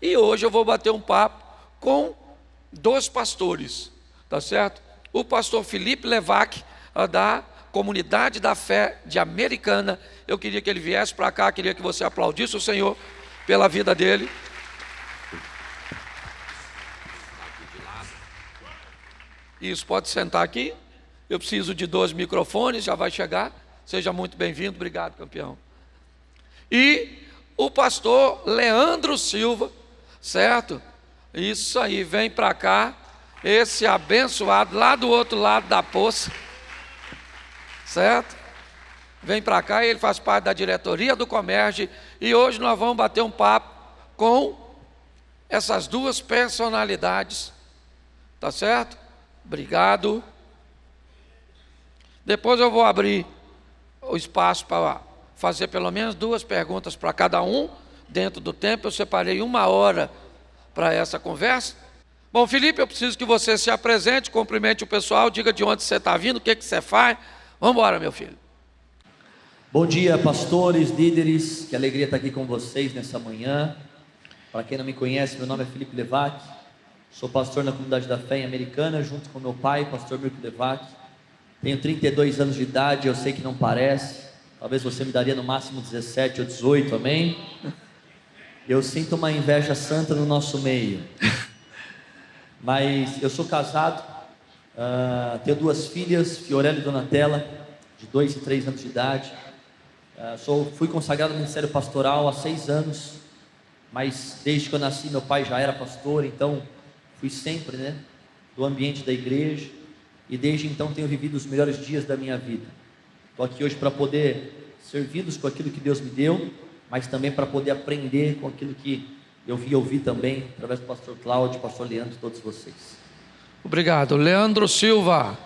E hoje eu vou bater um papo com dois pastores, tá certo? O pastor Felipe Levac, da Comunidade da Fé de Americana. Eu queria que ele viesse para cá, queria que você aplaudisse o Senhor pela vida dele. Isso, pode sentar aqui. Eu preciso de 2 microfones, já vai chegar. Seja muito bem-vindo, obrigado, campeão. E o pastor Leandro Silva, certo? Isso aí, vem para cá, esse abençoado, lá do outro lado da poça, certo? Vem para cá, ele faz parte da diretoria do Comércio, e hoje nós vamos bater um papo com essas duas personalidades, tá certo? Obrigado. Depois eu vou abrir o espaço para fazer pelo menos 2 perguntas para cada um, dentro do tempo. Eu separei 1 hora para essa conversa. Bom, Felipe, eu preciso que você se apresente, cumprimente o pessoal, diga de onde você está vindo, o que você faz. Vamos embora, meu filho. Bom dia, pastores, líderes, que alegria estar aqui com vocês nessa manhã. Para quem não me conhece, meu nome é Felipe Levac, sou pastor na Comunidade da Fé em Americana, junto com meu pai, pastor Mirko Levac. Tenho 32 anos de idade, eu sei que não parece, talvez você me daria no máximo 17 ou 18, amém? Eu sinto uma inveja santa no nosso meio, mas eu sou casado, tenho 2 filhas, Fiorella e Donatella, de 2 e 3 anos de idade. Fui consagrado no ministério pastoral há 6 anos, mas desde que eu nasci meu pai já era pastor, então fui sempre, do ambiente da igreja, e desde então tenho vivido os melhores dias da minha vida. Estou aqui hoje para poder servi-los com aquilo que Deus me deu, mas também para poder aprender com aquilo que eu vi e ouvi também, através do pastor Cláudio, pastor Leandro e todos vocês. Obrigado. Leandro Silva.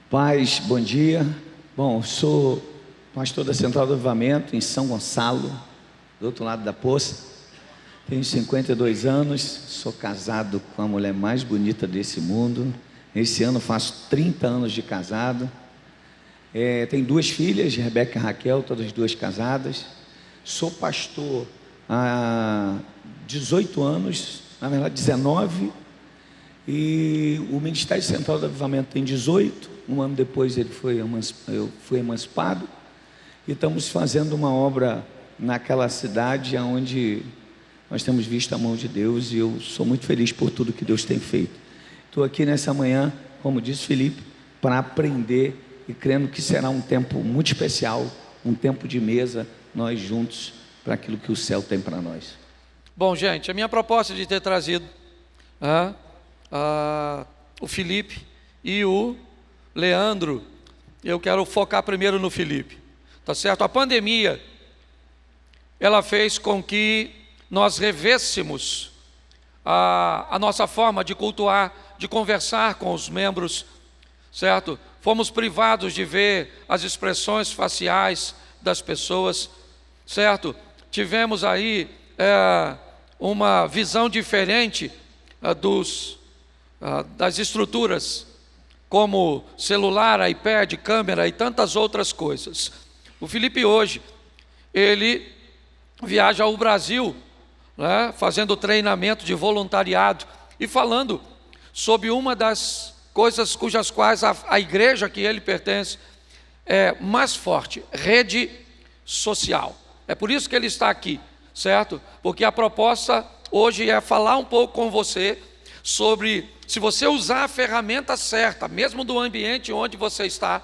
Paz, bom dia. Bom, sou pastor da Central do Avivamento, em São Gonçalo, do outro lado da poça. Tenho 52 anos, sou casado com a mulher mais bonita desse mundo. Esse ano faço 30 anos de casado. Tenho 2 filhas, Rebeca e Raquel, todas 2 casadas. Sou pastor há 18 anos, na verdade 19. E o Ministério Central do Avivamento tem 18. Um ano depois eu fui emancipado. E estamos fazendo uma obra naquela cidade onde nós temos visto a mão de Deus. E eu sou muito feliz por tudo que Deus tem feito. Estou aqui nessa manhã, como disse Felipe, para aprender e crendo que será um tempo muito especial, um tempo de mesa, nós juntos, para aquilo que o céu tem para nós. Bom, gente, a minha proposta de ter trazido o Felipe e o Leandro, eu quero focar primeiro no Felipe, tá certo? A pandemia, ela fez com que nós revêssemos a nossa forma de cultuar, de conversar com os membros, certo? Fomos privados de ver as expressões faciais das pessoas, certo? Tivemos aí uma visão diferente das estruturas, como celular, iPad, câmera e tantas outras coisas. O Felipe hoje, ele viaja ao Brasil, fazendo treinamento de voluntariado e falando sobre uma das coisas cujas quais a igreja que ele pertence é mais forte, rede social. É por isso que ele está aqui, certo? Porque a proposta hoje é falar um pouco com você sobre, se você usar a ferramenta certa, mesmo do ambiente onde você está,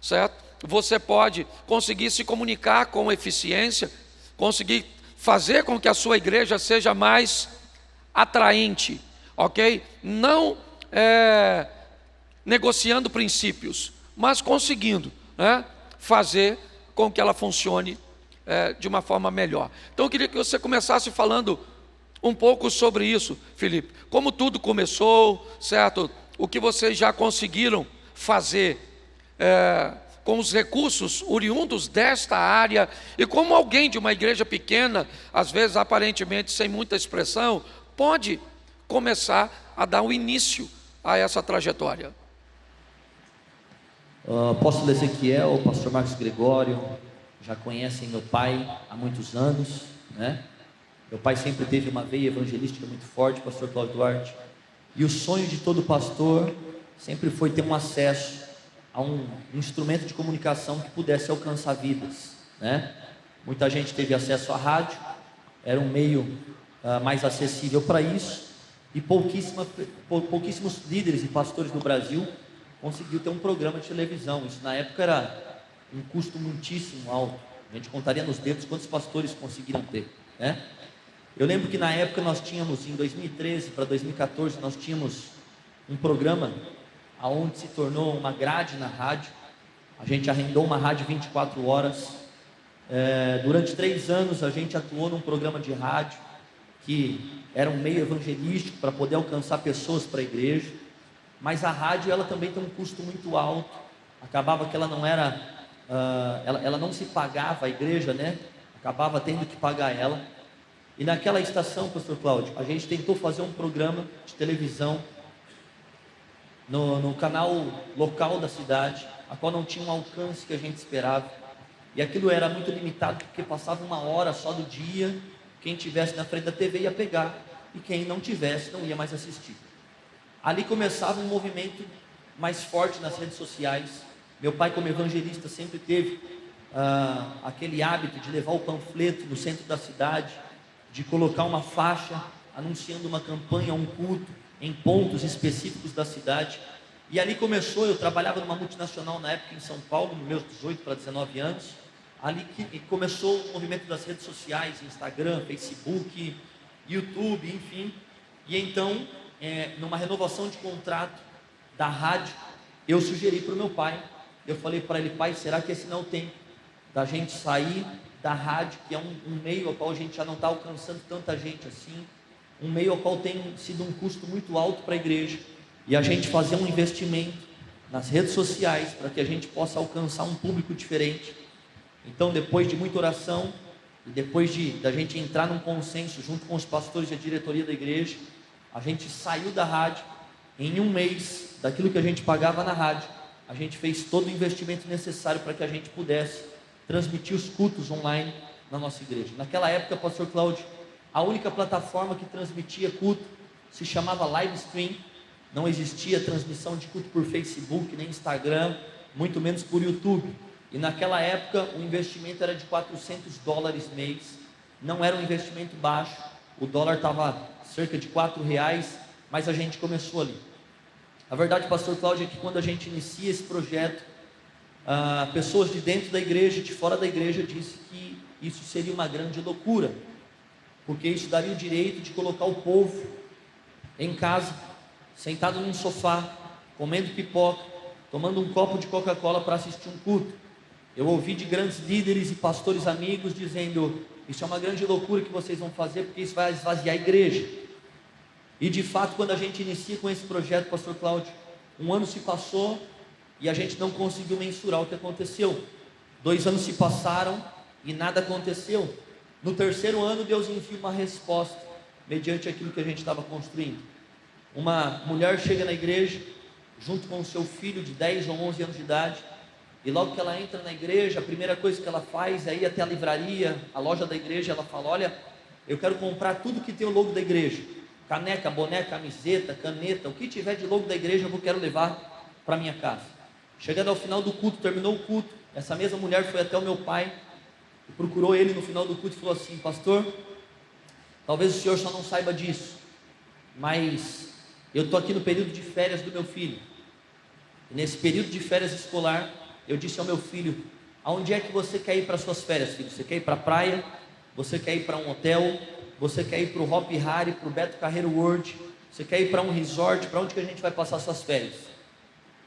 certo? Você pode conseguir se comunicar com eficiência, conseguir fazer com que a sua igreja seja mais atraente, ok? Não negociando princípios, mas conseguindo fazer com que ela funcione de uma forma melhor. Então eu queria que você começasse falando um pouco sobre isso, Felipe. Como tudo começou, certo? O que vocês já conseguiram fazer com os recursos oriundos desta área, e como alguém de uma igreja pequena, às vezes aparentemente sem muita expressão, pode começar a dar um início a essa trajetória. Apóstolo Ezequiel, o pastor Marcos Gregório, já conhecem meu pai há muitos anos, Meu pai sempre teve uma veia evangelística muito forte, pastor Cláudio Duarte. E o sonho de todo pastor sempre foi ter um acesso a um instrumento de comunicação que pudesse alcançar vidas, né? Muita gente teve acesso à rádio, era um meio mais acessível para isso, e pouquíssimos líderes e pastores no Brasil conseguiu ter um programa de televisão. Isso na época era um custo muitíssimo alto. A gente contaria nos dedos quantos pastores conseguiram ter, né? Eu lembro que na época nós tínhamos, em 2013 para 2014, nós tínhamos um programa aonde se tornou uma grade na rádio. A gente arrendou uma rádio 24 horas. Durante 3 anos a gente atuou num programa de rádio que era um meio evangelístico para poder alcançar pessoas para a igreja. Mas a rádio, ela também tem um custo muito alto. Acabava que ela não era, ela não se pagava a igreja, né? Acabava tendo que pagar ela. E naquela estação, pastor Cláudio, a gente tentou fazer um programa de televisão no canal local da cidade, a qual não tinha um alcance que a gente esperava. E aquilo era muito limitado, porque passava 1 hora só do dia. Quem tivesse na frente da TV ia pegar, e quem não tivesse não ia mais assistir. Ali começava um movimento mais forte nas redes sociais. Meu pai, como evangelista, sempre teve aquele hábito de levar o panfleto no centro da cidade, de colocar uma faixa anunciando uma campanha, um culto em pontos específicos da cidade. E ali começou. Eu trabalhava numa multinacional na época em São Paulo, nos meus 18 para 19 anos. Ali que começou o movimento das redes sociais, Instagram, Facebook, YouTube, enfim. E então, numa renovação de contrato da rádio, eu sugeri para o meu pai. Eu falei para ele: pai, será que esse não é o tempo da gente sair da rádio, que é um meio ao qual a gente já não está alcançando tanta gente assim, um meio ao qual tem sido um custo muito alto para a igreja, e a gente fazer um investimento nas redes sociais para que a gente possa alcançar um público diferente. Então, depois de muita oração e depois da gente entrar num consenso junto com os pastores e a diretoria da igreja, a gente saiu da rádio. Em 1 mês, daquilo que a gente pagava na rádio, a gente fez todo o investimento necessário para que a gente pudesse transmitir os cultos online na nossa igreja. Naquela época, pastor Cláudio, a única plataforma que transmitia culto se chamava Live Stream. Não existia transmissão de culto por Facebook, nem Instagram, muito menos por YouTube. E naquela época o investimento era de $400 mês. Não era um investimento baixo. O dólar estava cerca de R$4, mas a gente começou ali. A verdade, pastor Cláudio, é que quando a gente inicia esse projeto, pessoas de dentro da igreja e de fora da igreja disse que isso seria uma grande loucura, porque isso daria o direito de colocar o povo em casa, sentado num sofá, comendo pipoca, tomando um copo de Coca-Cola para assistir um culto. Eu ouvi de grandes líderes e pastores amigos dizendo: isso é uma grande loucura que vocês vão fazer, porque isso vai esvaziar a igreja. E de fato, quando a gente inicia com esse projeto, pastor Cláudio, 1 ano se passou e a gente não conseguiu mensurar o que aconteceu. 2 anos se passaram e nada aconteceu. No 3º ano, Deus envia uma resposta mediante aquilo que a gente estava construindo. Uma mulher chega na igreja junto com o seu filho de 10 ou 11 anos de idade, e logo que ela entra na igreja, a primeira coisa que ela faz é ir até a livraria, a loja da igreja. Ela fala: olha, eu quero comprar tudo que tem o logo da igreja, caneca, boné, camiseta, caneta, o que tiver de logo da igreja eu quero levar para minha casa. Chegando ao final do culto, terminou o culto, essa mesma mulher foi até o meu pai e procurou ele no final do culto e falou assim: pastor, talvez o senhor só não saiba disso, mas eu estou aqui no período de férias do meu filho, e nesse período de férias escolar, eu disse ao meu filho: aonde é que você quer ir para suas férias, filho? Você quer ir para a praia? Você quer ir para um hotel? Você quer ir para o Hop Hari, para o Beto Carreiro World? Você quer ir para um resort? Para onde que a gente vai passar suas férias?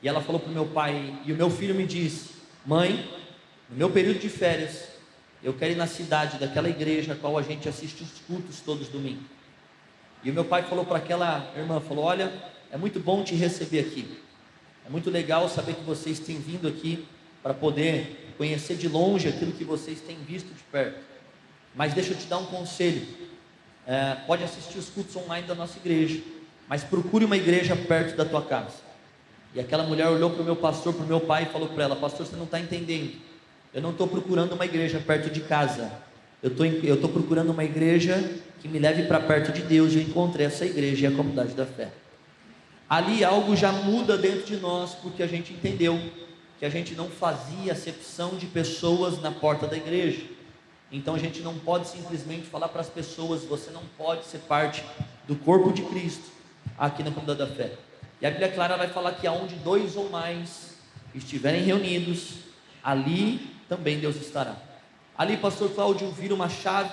E ela falou para o meu pai, e o meu filho me disse: mãe, no meu período de férias, eu quero ir na cidade daquela igreja a qual a gente assiste os cultos todos domingo. E o meu pai falou para aquela irmã, falou: olha, é muito bom te receber aqui, é muito legal saber que vocês têm vindo aqui para poder conhecer de longe aquilo que vocês têm visto de perto, mas deixa eu te dar um conselho, pode assistir os cultos online da nossa igreja, mas procure uma igreja perto da tua casa. E aquela mulher olhou para o meu pastor, para o meu pai, e falou para ela: pastor, você não está entendendo, eu não estou procurando uma igreja perto de casa, eu eu tô procurando uma igreja que me leve para perto de Deus, e eu encontrei essa igreja, e a Comunidade da Fé. Ali algo já muda dentro de nós, porque a gente entendeu que a gente não fazia acepção de pessoas na porta da igreja. Então a gente não pode simplesmente falar para as pessoas: você não pode ser parte do corpo de Cristo aqui na Comunidade da Fé. E a Bíblia Clara vai falar que aonde 2 ou mais estiverem reunidos, ali também Deus estará. Ali, pastor Cláudio, vira uma chave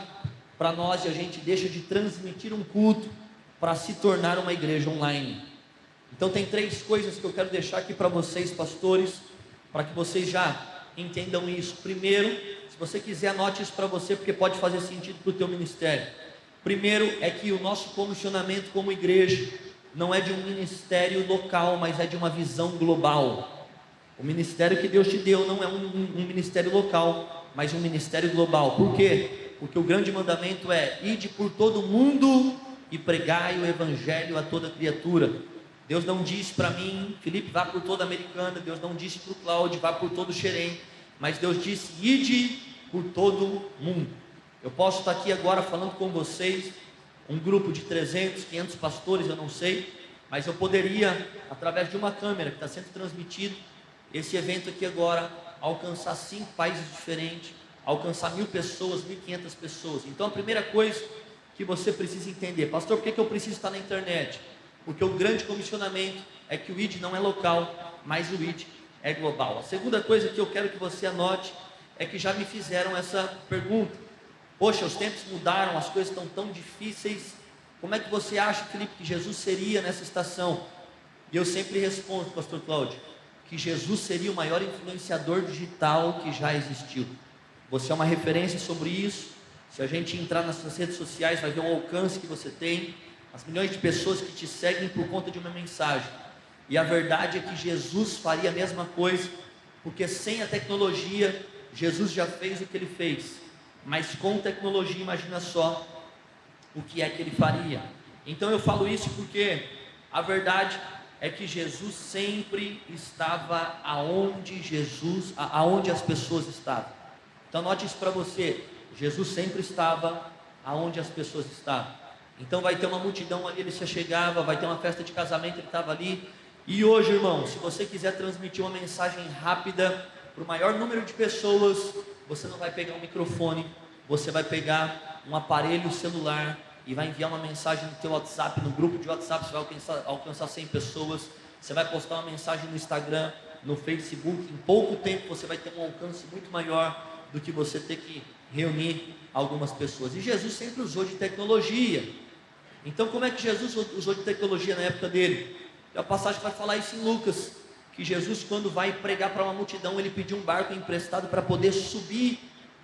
para nós, e a gente deixa de transmitir um culto para se tornar uma igreja online. Então tem 3 coisas que eu quero deixar aqui para vocês, pastores, para que vocês já entendam isso. Primeiro, se você quiser, anote isso para você, porque pode fazer sentido para o teu ministério. Primeiro é que o nosso comissionamento como igreja não é de um ministério local, mas é de uma visão global. O ministério que Deus te deu não é um ministério local, mas um ministério global. Por quê? Porque o grande mandamento é: ide por todo o mundo e pregai o evangelho a toda criatura. Deus não disse para mim: Felipe, vá por toda a Americana. Deus não disse para o Cláudio: vá por todo o Xerém. Mas Deus disse: ide por todo o mundo. Eu posso estar aqui agora falando com vocês, um grupo de 300, 500 pastores, eu não sei, mas eu poderia, através de uma câmera que está sendo transmitido, esse evento aqui agora, alcançar 5 países diferentes, alcançar 1.000 pessoas, 1.500 pessoas. Então a primeira coisa que você precisa entender: pastor, por que eu preciso estar na internet? Porque o grande comissionamento é que o ID não é local, mas o ID é global. A segunda coisa que eu quero que você anote é que já me fizeram essa pergunta: poxa, os tempos mudaram, as coisas estão tão difíceis, como é que você acha, Felipe, que Jesus seria nessa estação? E eu sempre respondo, pastor Cláudio, que Jesus seria o maior influenciador digital que já existiu. Você é uma referência sobre isso. Se a gente entrar nas suas redes sociais, vai ver o alcance que você tem, as milhões de pessoas que te seguem por conta de uma mensagem. E a verdade é que Jesus faria a mesma coisa, porque sem a tecnologia, Jesus já fez o que ele fez. Mas com tecnologia, imagina só o que é que ele faria. Então eu falo isso porque a verdade é que Jesus sempre estava aonde as pessoas estavam. Então anote isso para você: Jesus sempre estava aonde as pessoas estavam. Então vai ter uma multidão ali, ele se chegava, vai ter uma festa de casamento, ele estava ali. E hoje, irmão, se você quiser transmitir uma mensagem rápida para o maior número de pessoas, você não vai pegar um microfone, você vai pegar um aparelho celular e vai enviar uma mensagem no teu WhatsApp, no grupo de WhatsApp. Você vai alcançar 100 pessoas, você vai postar uma mensagem no Instagram, no Facebook. Em pouco tempo você vai ter um alcance muito maior do que você ter que reunir algumas pessoas. E Jesus sempre usou de tecnologia. Então como é que Jesus usou de tecnologia na época dele? Tem uma passagem que vai falar isso em Lucas, que Jesus, quando vai pregar para uma multidão, ele pediu um barco emprestado para poder subir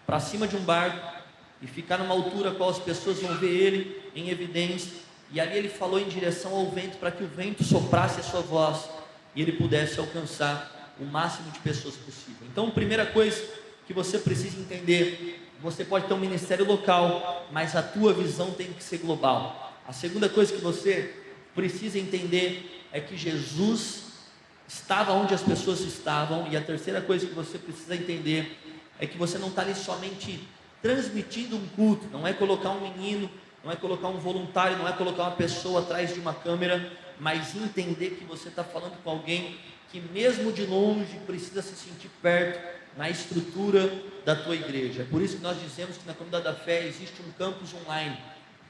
para cima de um barco e ficar numa altura a qual as pessoas vão ver ele em evidência. E ali ele falou em direção ao vento, para que o vento soprasse a sua voz e ele pudesse alcançar o máximo de pessoas possível. Então, a primeira coisa que você precisa entender: você pode ter um ministério local, mas a tua visão tem que ser global. A segunda coisa que você precisa entender é que Jesus estava onde as pessoas estavam. E a terceira coisa que você precisa entender é que você não está ali somente transmitindo um culto, não é colocar um menino, não é colocar um voluntário, não é colocar uma pessoa atrás de uma câmera, mas entender que você está falando com alguém que mesmo de longe precisa se sentir perto na estrutura da tua igreja. É por isso que nós dizemos que na Comunidade da Fé existe um campus online.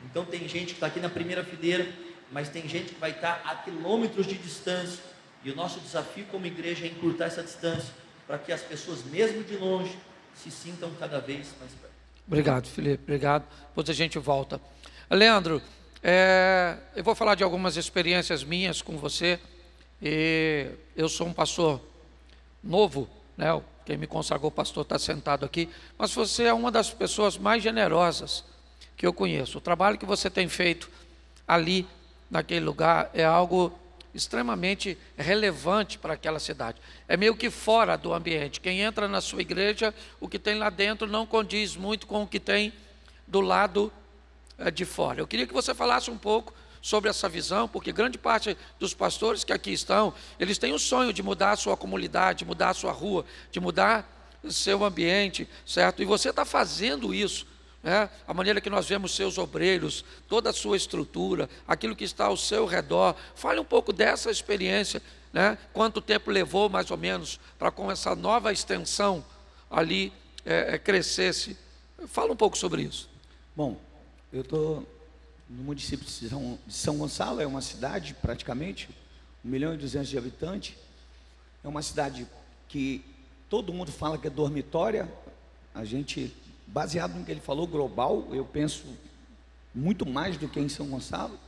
Então tem gente que está aqui na primeira fileira, mas tem gente que vai estar a quilômetros de distância, e o nosso desafio como igreja é encurtar essa distância, para que as pessoas mesmo de longe se sintam cada vez mais perto. Obrigado, Felipe, obrigado. Depois a gente volta. Leandro, eu vou falar de algumas experiências minhas com você. Eu sou um pastor novo, né? Quem me consagrou pastor está sentado aqui, mas você é uma das pessoas mais generosas que eu conheço. O trabalho que você tem feito ali, naquele lugar, é algo extremamente relevante para aquela cidade. É meio que fora do ambiente. Quem entra na sua igreja, o que tem lá dentro não condiz muito com o que tem do lado de fora. Eu queria que você falasse um pouco sobre essa visão, porque grande parte dos pastores que aqui estão, eles têm o sonho de mudar a sua comunidade, de mudar a sua rua, de mudar o seu ambiente, certo? E você está fazendo isso, a maneira que nós vemos seus obreiros, toda a sua estrutura, aquilo que está ao seu redor. Fale um pouco dessa experiência, né? Quanto tempo levou, mais ou menos, para com essa nova extensão ali crescesse. Fala um pouco sobre isso. Bom, eu estou no município de São Gonçalo, é uma cidade praticamente 1.200.000 de habitantes. É uma cidade que todo mundo fala que é dormitória. A gente, baseado no que ele falou, global, eu penso muito mais do que em São Gonçalo.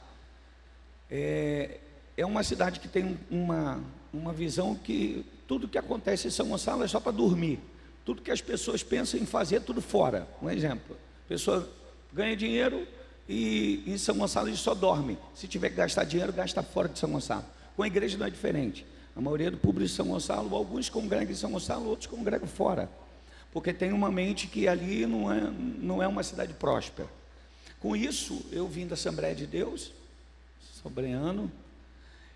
É uma cidade que tem uma visão que tudo que acontece em São Gonçalo é só para dormir. Tudo que as pessoas pensam em fazer é tudo fora. Um exemplo, a pessoa ganha dinheiro e em São Gonçalo ele só dorme. Se tiver que gastar dinheiro, gasta fora de São Gonçalo. Com a igreja não é diferente. A maioria do público de São Gonçalo, alguns congregam em São Gonçalo, outros congregam fora. Porque tem uma mente que ali não é uma cidade próspera. Com isso, eu vim da Assembleia de Deus, sobreano,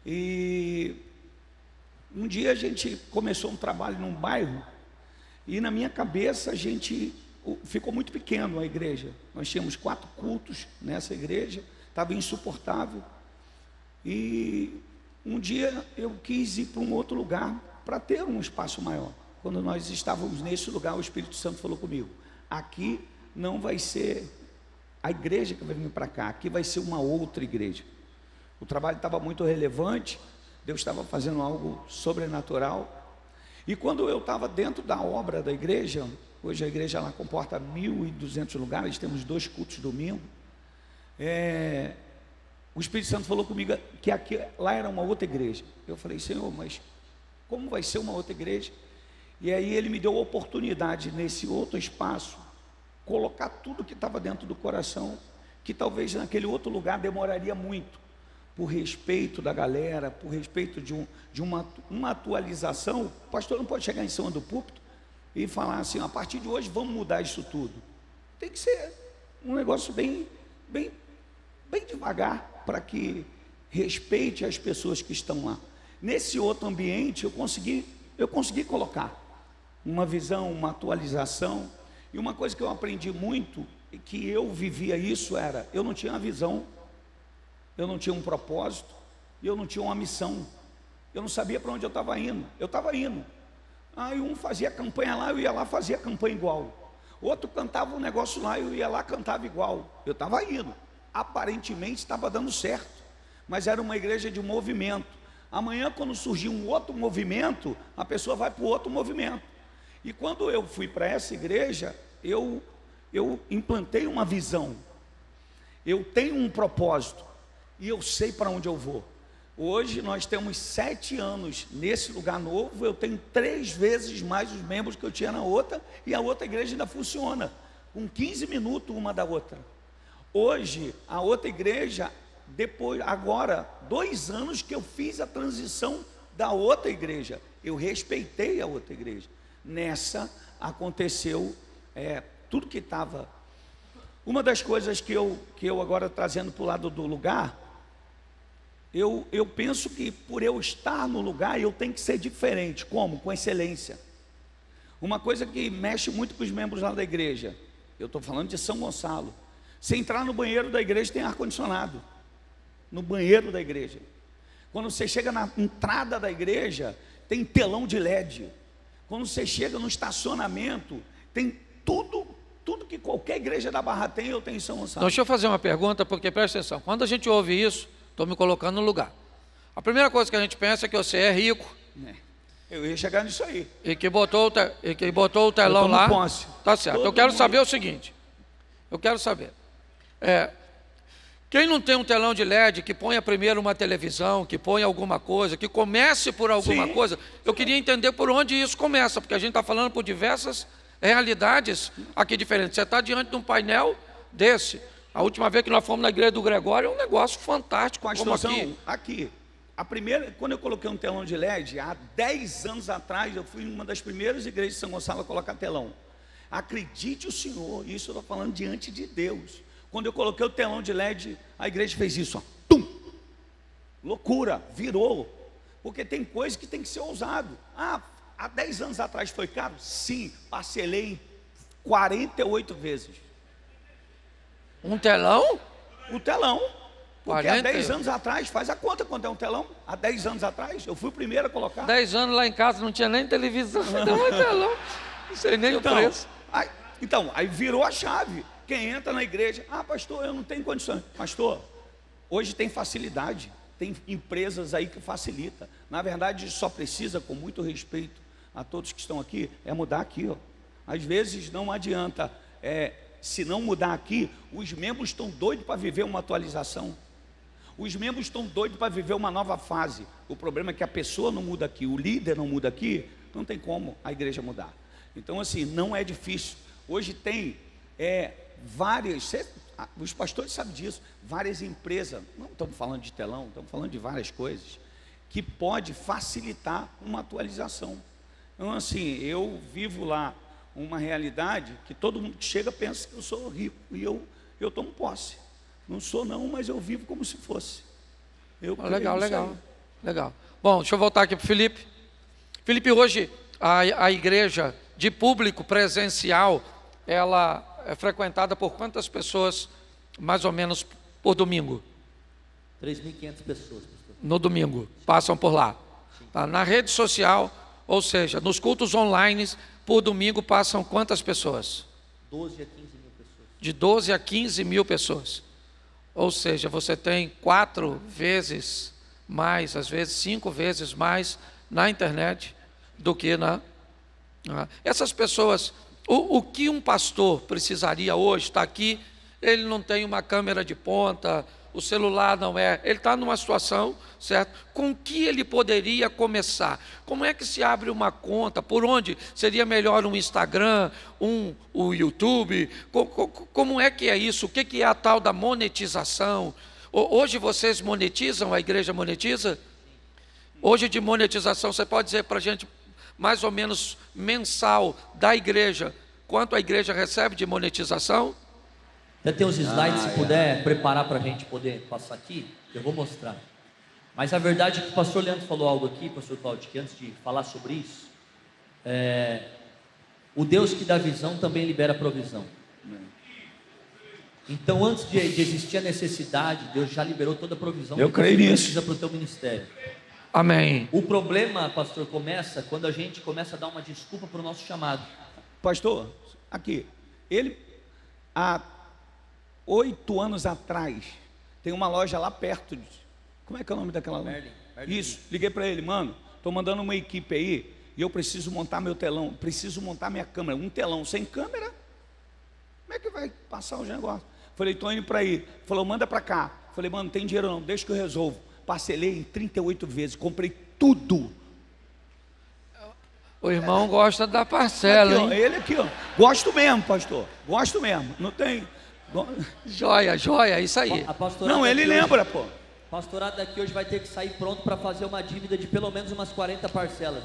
e um dia a gente começou um trabalho num bairro, e na minha cabeça a gente ficou muito pequeno a igreja. Nós tínhamos 4 cultos nessa igreja, estava insuportável. E um dia eu quis ir para um outro lugar para ter um espaço maior. Quando nós estávamos nesse lugar, o Espírito Santo falou comigo: aqui não vai ser a igreja que vai vir para cá, aqui vai ser uma outra igreja. O trabalho estava muito relevante, Deus estava fazendo algo sobrenatural. E quando eu estava dentro da obra da igreja, hoje a igreja lá comporta 1.200 lugares, temos 2 cultos domingo. O Espírito Santo falou comigo que lá era uma outra igreja. Eu falei: Senhor, mas como vai ser uma outra igreja? E aí ele me deu a oportunidade, nesse outro espaço, colocar tudo que estava dentro do coração, que talvez naquele outro lugar demoraria muito, por respeito da galera, por respeito de uma atualização. O pastor não pode chegar em cima do púlpito e falar assim: a partir de hoje vamos mudar isso tudo. Tem que ser um negócio bem devagar, para que respeite as pessoas que estão lá. Nesse outro ambiente eu consegui colocar uma visão, uma atualização. E uma coisa que eu aprendi muito, e que eu vivia isso, era: eu não tinha uma visão, eu não tinha um propósito, e eu não tinha uma missão. Eu não sabia para onde eu estava indo. Eu estava indo. Aí um fazia campanha lá, eu ia lá, fazia campanha igual. Outro cantava um negócio lá, eu ia lá, cantava igual. Eu estava indo. Aparentemente estava dando certo, mas era uma igreja de movimento. Amanhã, quando surgir um outro movimento, a pessoa vai para o outro movimento. E quando eu fui para essa igreja, eu implantei uma visão. Eu tenho um propósito e eu sei para onde eu vou. Hoje nós temos 7 anos nesse lugar novo. Eu tenho 3 vezes mais os membros que eu tinha na outra, e a outra igreja ainda funciona com 15 minutos uma da outra. Hoje a outra igreja, agora 2 anos que eu fiz a transição da outra igreja, eu respeitei a outra igreja. Nessa aconteceu tudo que estava. Uma das coisas que eu agora, trazendo para o lado do lugar, eu penso que por eu estar no lugar, eu tenho que ser diferente. Como? Com excelência. Uma coisa que mexe muito com os membros lá da igreja, eu estou falando de São Gonçalo. Se entrar no banheiro da igreja, tem ar-condicionado. No banheiro da igreja. Quando você chega na entrada da igreja, tem telão de LED. Quando você chega no estacionamento, tem tudo que qualquer igreja da Barra tem, eu tenho em São Gonçalo. Então, deixa eu fazer uma pergunta, porque presta atenção. Quando a gente ouve isso, estou me colocando no lugar. A primeira coisa que a gente pensa é que você é rico. Eu ia chegar nisso aí. E que botou o telão lá. Tá certo. Eu quero saber o seguinte. Eu quero saber. Quem não tem um telão de LED, que ponha primeiro uma televisão, que ponha alguma coisa, que comece por alguma coisa, eu queria entender por onde isso começa, porque a gente está falando por diversas realidades aqui diferentes. Você está diante de um painel desse. A última vez que nós fomos na igreja do Gregório, é um negócio fantástico. Como aqui. A primeira, quando eu coloquei um telão de LED, há 10 anos atrás, eu fui em uma das primeiras igrejas de São Gonçalo a colocar telão. Acredite o Senhor, isso eu estou falando diante de Deus. Quando eu coloquei o telão de LED, a igreja fez isso, ó, tum! Loucura, virou. Porque tem coisa que tem que ser ousado. Há 10 anos atrás foi caro? Sim, parcelei 48 vezes. Um telão? O telão. Porque há 40? 10 anos atrás, faz a conta quanto é um telão. Há 10 anos atrás, eu fui o primeiro a colocar. 10 anos lá em casa não tinha nem televisão, então um telão. Não sei nem o preço. Aí virou a chave. Quem entra na igreja, pastor, eu não tenho condições. Pastor, hoje tem facilidade. Tem empresas aí que facilita. Na verdade, só precisa, com muito respeito a todos que estão aqui, é mudar aqui, ó. Às vezes não adianta, se não mudar aqui, os membros estão doidos para viver uma atualização. Os membros estão doidos para viver uma nova fase. O problema é que a pessoa não muda aqui, o líder não muda aqui, não tem como a igreja mudar. Então, assim, não é difícil. Hoje tem várias, os pastores sabem disso, várias empresas, não estamos falando de telão, estamos falando de várias coisas, que pode facilitar uma atualização. Então, assim, eu vivo lá uma realidade que todo mundo que chega pensa que eu sou rico, e eu tomo posse. Não sou não, mas eu vivo como se fosse. Legal. Bom, deixa eu voltar aqui para o Felipe. Felipe, hoje a igreja de público presencial, ela é frequentada por quantas pessoas, mais ou menos, por domingo? 3.500 pessoas, pastor. No domingo, passam por lá. Tá? Na rede social, ou seja, nos cultos online, por domingo passam quantas pessoas? 12 a 15 mil pessoas. De 12 a 15 mil pessoas. Ou seja, você tem 4 vezes mais, às vezes 5 vezes mais na internet do que na... Essas pessoas, o que um pastor precisaria hoje, está aqui, ele não tem uma câmera de ponta, o celular não ele está numa situação, certo? Com que ele poderia começar? Como é que se abre uma conta? Por onde seria melhor um Instagram, o YouTube? Como é que é isso? O que é a tal da monetização? Hoje vocês monetizam, a igreja monetiza? Hoje de monetização, você pode dizer para a gente, mais ou menos mensal da igreja, quanto a igreja recebe de monetização? Já tem uns slides, se puder preparar para a gente poder passar aqui, eu vou mostrar. Mas a verdade é que o pastor Leandro falou algo aqui, pastor Cláudio, que antes de falar sobre isso, o Deus que dá visão também libera provisão. Então, antes de existir a necessidade, Deus já liberou toda a provisão que você precisa para o teu ministério. Amém. O problema, pastor, começa quando a gente começa a dar uma desculpa para o nosso chamado. Pastor, aqui, há 8 anos atrás, tem uma loja lá perto como é que é o nome daquela loja? Merlin. Isso, liguei para ele, mano, estou mandando uma equipe aí, e eu preciso montar meu telão, preciso montar minha câmera, um telão sem câmera, como é que vai passar os negócios? Falei, estou indo para aí, falou, manda para cá, falei, mano, não tem dinheiro não, deixa que eu resolvo, parcelei em 38 vezes, comprei tudo. O irmão gosta da parcela, aqui, ó, hein? ele aqui, ó, gosto mesmo, pastor, gosto mesmo, não tem... Joia, isso aí. Não, ele lembra, pô. O pastorado daqui hoje vai ter que sair pronto para fazer uma dívida de pelo menos umas 40 parcelas.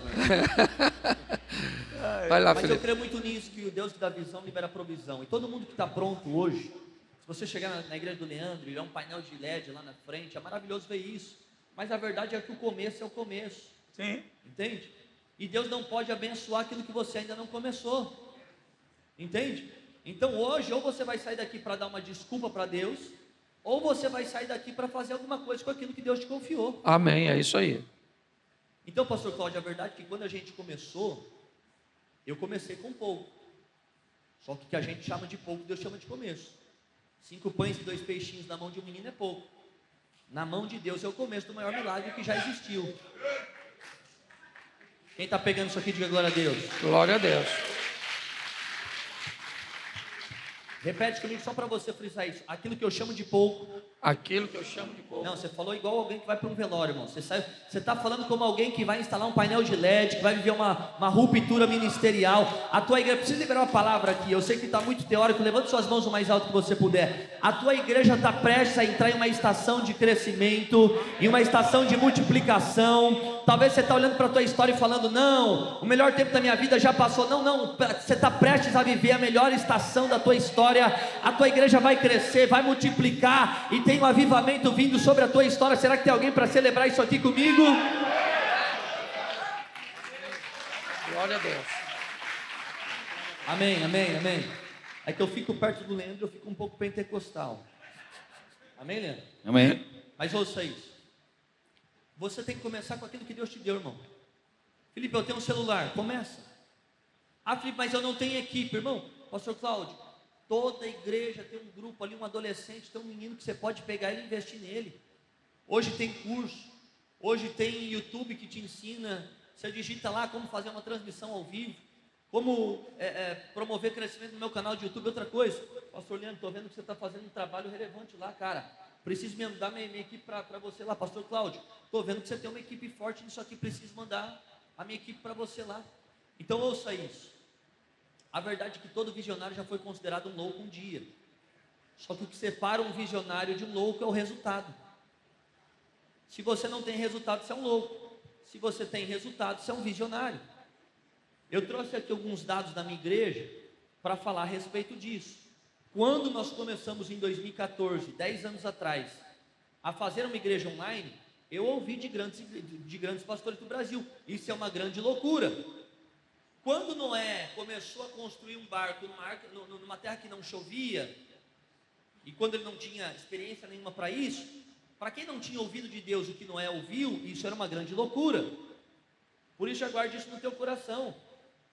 Vai lá, Mas Felipe. eu creio muito nisso, que o Deus que dá visão libera provisão. E todo mundo que está pronto hoje, se você chegar na igreja do Leandro, e um painel de LED lá na frente, é maravilhoso ver isso. Mas a verdade é que o começo é o começo. Sim. Entende? E Deus não pode abençoar aquilo que você ainda não começou. Entende? Então hoje, ou você vai sair daqui para dar uma desculpa para Deus, ou você vai sair daqui para fazer alguma coisa com aquilo que Deus te confiou. Amém, é isso aí. Então, pastor Cláudio, a verdade é que quando a gente começou, eu comecei com pouco. Só que o que a gente chama de pouco, Deus chama de começo. 5 pães e 2 peixinhos na mão de um menino é pouco. Na mão de Deus é o começo do maior milagre que já existiu. Quem está pegando isso aqui, diga glória a Deus. Glória a Deus. Repete comigo só para você frisar isso. Aquilo que eu chamo de pouco. Aquilo que eu chamo de pouco. Não, você falou igual alguém que vai para um velório, irmão. Você está falando como alguém que vai instalar um painel de LED, que vai viver uma ruptura ministerial. A tua igreja, precisa liberar uma palavra aqui. Eu sei que está muito teórico. Levante suas mãos o mais alto que você puder. A tua igreja está prestes a entrar em uma estação de crescimento, em uma estação de multiplicação. Talvez você está olhando para a tua história e falando, não, o melhor tempo da minha vida já passou. Não, você está prestes a viver a melhor estação da tua história. A tua igreja vai crescer, vai multiplicar, e tem um avivamento vindo sobre a tua história. Será que tem alguém para celebrar isso aqui comigo? Glória a Deus. Amém. É que eu fico perto do Leandro, eu fico um pouco pentecostal. Amém, Leandro? Amém. Mas ouça isso. Você tem que começar com aquilo que Deus te deu, irmão. Felipe, eu tenho um celular. Começa. Ah, Felipe, mas eu não tenho equipe, irmão. Pastor Cláudio, toda igreja tem um grupo ali, um adolescente, tem um menino que você pode pegar ele e investir nele. Hoje tem curso. Hoje tem YouTube que te ensina. Você digita lá como fazer uma transmissão ao vivo. Como promover crescimento no meu canal de YouTube. Outra coisa, pastor Leandro, estou vendo que você está fazendo um trabalho relevante lá, cara. Preciso me mandar minha equipe para você lá. Pastor Cláudio, estou vendo que você tem uma equipe forte nisso aqui, preciso mandar a minha equipe para você lá. Então ouça isso. A verdade é que todo visionário já foi considerado um louco um dia. Só que o que separa um visionário de um louco é o resultado. Se você não tem resultado, você é um louco. Se você tem resultado, você é um visionário. Eu trouxe aqui alguns dados da minha igreja para falar a respeito disso. Quando nós começamos em 2014, 10 anos atrás, a fazer uma igreja online, eu ouvi de grandes pastores do Brasil: isso é uma grande loucura. Quando Noé começou a construir um barco numa terra que não chovia, e quando ele não tinha experiência nenhuma para isso, para quem não tinha ouvido de Deus o que Noé ouviu, isso era uma grande loucura. Por isso já guarde isso no teu coração.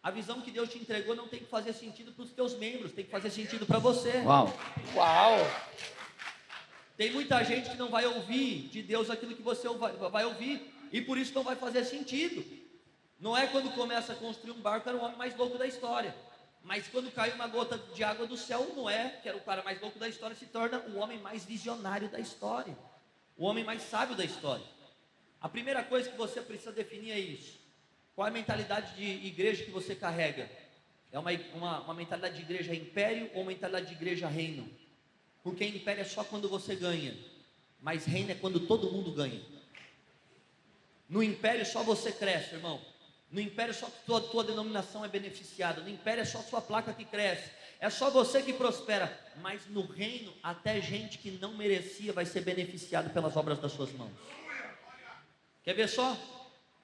A visão que Deus te entregou não tem que fazer sentido para os teus membros, tem que fazer sentido para você. Uau! Uau! Tem muita gente que não vai ouvir de Deus aquilo que você vai ouvir, e por isso não vai fazer sentido. Noé, quando começa a construir um barco, era o homem mais louco da história. Mas quando cai uma gota de água do céu, Noé, que era o cara mais louco da história, se torna o homem mais visionário da história, o homem mais sábio da história. A primeira coisa que você precisa definir é isso. Qual é a mentalidade de igreja que você carrega? É uma mentalidade de igreja império ou mentalidade de igreja reino? Porque império é só quando você ganha, mas reino é quando todo mundo ganha. No império só você cresce, irmão. No império só tua denominação é beneficiada. No império é só sua placa que cresce. É só você que prospera. Mas no reino, até gente que não merecia vai ser beneficiado pelas obras das suas mãos. Quer ver só?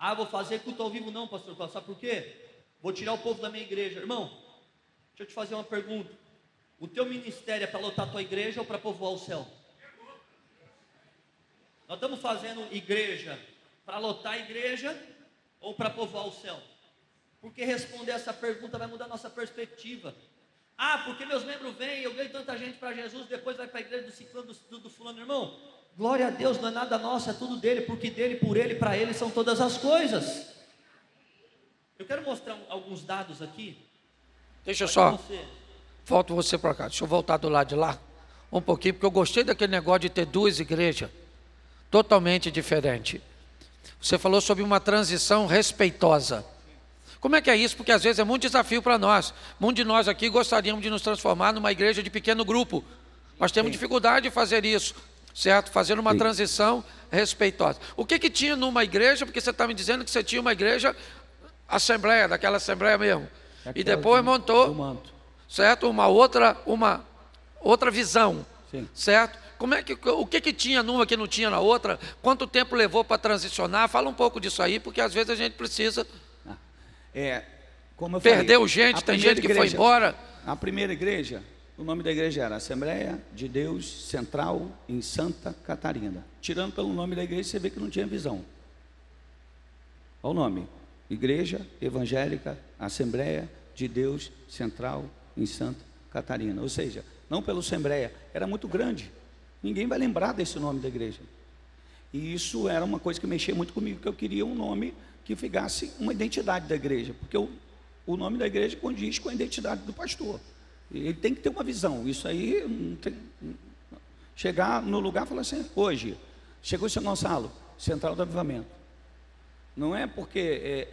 Ah, vou fazer culto ao vivo não, pastor Cláudio. Sabe por quê? Vou tirar o povo da minha igreja. Irmão, deixa eu te fazer uma pergunta. O teu ministério é para lotar a tua igreja ou para povoar o céu? Nós estamos fazendo igreja para lotar a igreja ou para povoar o céu? Porque responder essa pergunta vai mudar a nossa perspectiva. Ah, porque meus membros vêm, eu ganho tanta gente para Jesus, depois vai para a igreja do ciclano, do fulano. Irmão, glória a Deus, não é nada nosso, é tudo dele, porque dele, por ele, para ele são todas as coisas. Eu quero mostrar alguns dados aqui. Deixa eu só, volto você para cá, deixa eu voltar do lado de lá um pouquinho, porque eu gostei daquele negócio de ter duas igrejas, totalmente diferente. Você falou sobre uma transição respeitosa. Como é que é isso? Porque às vezes é muito desafio para nós. Muitos de nós aqui gostaríamos de nos transformar numa igreja de pequeno grupo. Nós temos dificuldade de fazer isso, certo? Fazer uma transição respeitosa. O que tinha numa igreja? Porque você está me dizendo que você tinha uma igreja, assembleia, daquela assembleia mesmo. E depois montou, certo? Uma outra visão, certo? O que tinha numa que não tinha na outra? Quanto tempo levou para transicionar? Fala um pouco disso aí, porque às vezes a gente precisa... Como eu perdeu falei, gente, tem gente que foi embora. A primeira igreja, o nome da igreja era Assembleia de Deus Central em Santa Catarina. Tirando pelo nome da igreja, você vê que não tinha visão. Olha o nome: Igreja Evangélica Assembleia de Deus Central em Santa Catarina. Ou seja, não pelo Assembleia, era muito grande. Ninguém vai lembrar desse nome da igreja. E isso era uma coisa que mexia muito comigo, que eu queria um nome que ficasse uma identidade da igreja, porque o nome da igreja condiz com a identidade do pastor. Ele tem que ter uma visão. Isso aí não tem... Chegar no lugar e falar assim: hoje chegou o São Gonçalo, Central do Avivamento. Não é porque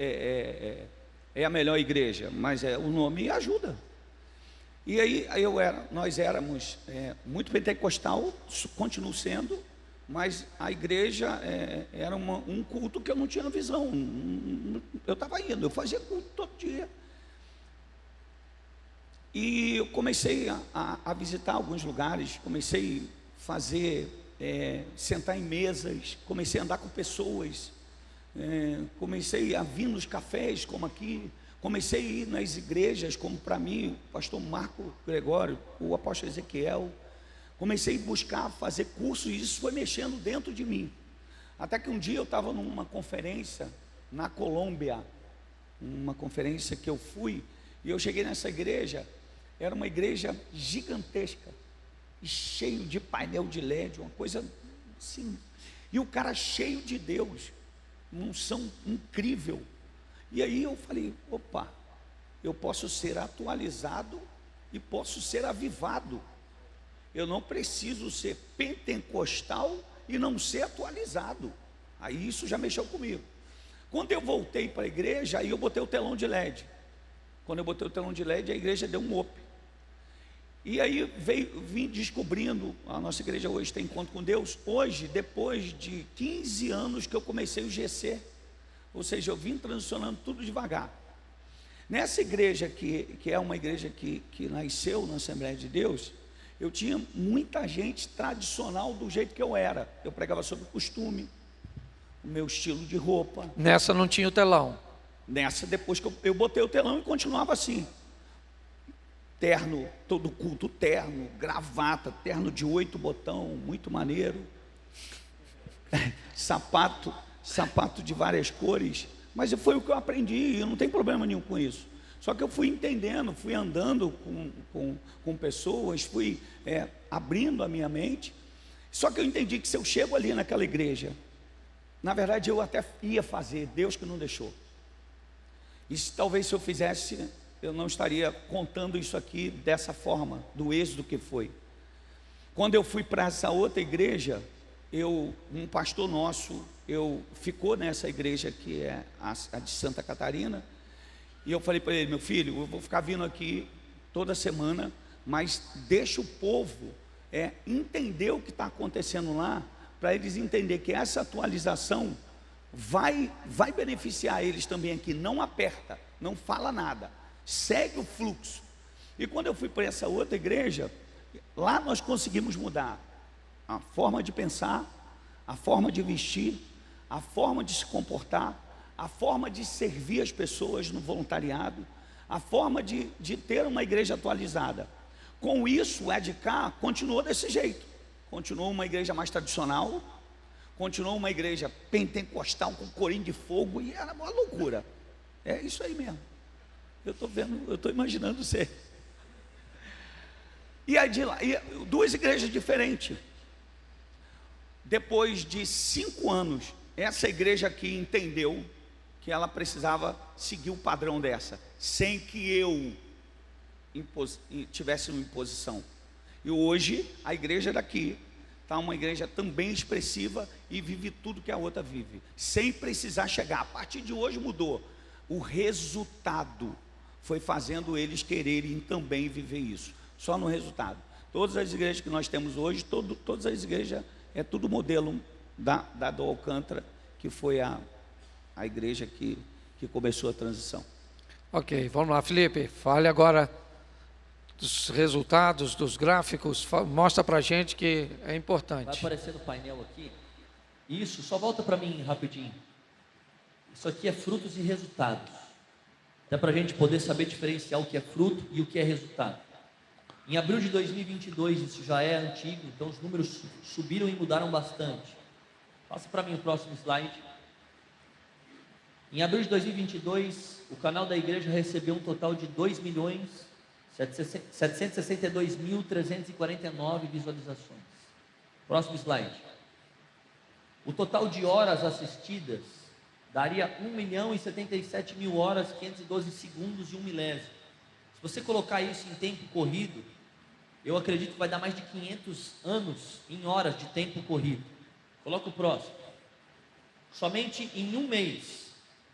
é a melhor igreja, mas o nome ajuda. E aí nós éramos muito pentecostal, continuo sendo, mas a igreja era um culto que eu não tinha visão. Eu estava indo, eu fazia culto todo dia. E eu comecei a visitar alguns lugares, comecei a fazer, sentar em mesas, comecei a andar com pessoas, comecei a vir nos cafés, como aqui, Comecei a ir nas igrejas, como para mim, o pastor Marco Gregório, o apóstolo Ezequiel. Comecei a buscar, fazer cursos, e isso foi mexendo dentro de mim. Até que um dia eu estava numa conferência na Colômbia, uma conferência que eu fui, e eu cheguei nessa igreja, era uma igreja gigantesca, e cheio de painel de LED, uma coisa assim, e o cara cheio de Deus, uma unção incrível. E aí eu falei, opa, eu posso ser atualizado e posso ser avivado. Eu não preciso ser pentecostal e não ser atualizado. Aí isso já mexeu comigo. Quando eu voltei para a igreja, aí eu botei o telão de LED. Quando eu botei o telão de LED, a igreja deu um up. E aí vim descobrindo, a nossa igreja hoje tem encontro com Deus. Hoje, depois de 15 anos que eu comecei o GC, ou seja, eu vim transicionando tudo devagar. Nessa igreja que é uma igreja que nasceu na Assembleia de Deus, eu tinha muita gente tradicional do jeito que eu era. Eu pregava sobre costume, o meu estilo de roupa. Nessa não tinha o telão. Nessa, depois que eu botei o telão e continuava assim. Terno, todo culto terno, gravata, terno de 8 botão, muito maneiro. Sapato de várias cores. Mas foi o que eu aprendi, e eu não tenho problema nenhum com isso. Só que eu fui entendendo, fui andando com pessoas, fui abrindo a minha mente. Só que eu entendi que se eu chego ali naquela igreja, na verdade eu até ia fazer, Deus que não deixou. E talvez se eu fizesse, eu não estaria contando isso aqui dessa forma, do êxito que foi. Quando eu fui para essa outra igreja, um pastor nosso, ficou nessa igreja que é a de Santa Catarina, e eu falei para ele, meu filho, eu vou ficar vindo aqui toda semana, mas deixa o povo entender o que está acontecendo lá, para eles entenderem que essa atualização vai beneficiar eles também aqui. Não aperta, não fala nada, segue o fluxo. E quando eu fui para essa outra igreja, lá nós conseguimos mudar a forma de pensar, a forma de vestir, a forma de se comportar, a forma de servir as pessoas no voluntariado, a forma de ter uma igreja atualizada. Com isso, o EDK continuou desse jeito. Continuou uma igreja mais tradicional, continuou uma igreja pentecostal com corinho de fogo, e era uma loucura. É isso aí mesmo. Eu estou imaginando ser. E aí de lá, duas igrejas diferentes. Depois de 5 anos, essa igreja aqui entendeu que ela precisava seguir o padrão dessa, sem que eu tivesse uma imposição. E hoje a igreja daqui está uma igreja também expressiva e vive tudo que a outra vive, sem precisar chegar. A partir de hoje mudou. O resultado foi fazendo eles quererem também viver isso. Só no resultado. Todas as igrejas que nós temos hoje, todas as igrejas, é tudo modelo da do Alcântara, que foi a igreja que começou a transição. Ok, vamos lá, Felipe, fale agora dos resultados, dos gráficos, mostra para a gente que é importante. Vai aparecer no painel aqui. Isso, só volta para mim rapidinho. Isso aqui é frutos e resultados. Até para a gente poder saber diferenciar o que é fruto e o que é resultado. Em abril de 2022, isso já é antigo, então os números subiram e mudaram bastante. Passa para mim o próximo slide. Em abril de 2022, o canal da igreja recebeu um total de 2.762.349 visualizações. Próximo slide. O total de horas assistidas daria 1.077.000 horas, 512 segundos e 1 milésimo. Se você colocar isso em tempo corrido, eu acredito que vai dar mais de 500 anos em horas de tempo corrido. Coloca o próximo. Somente em um mês,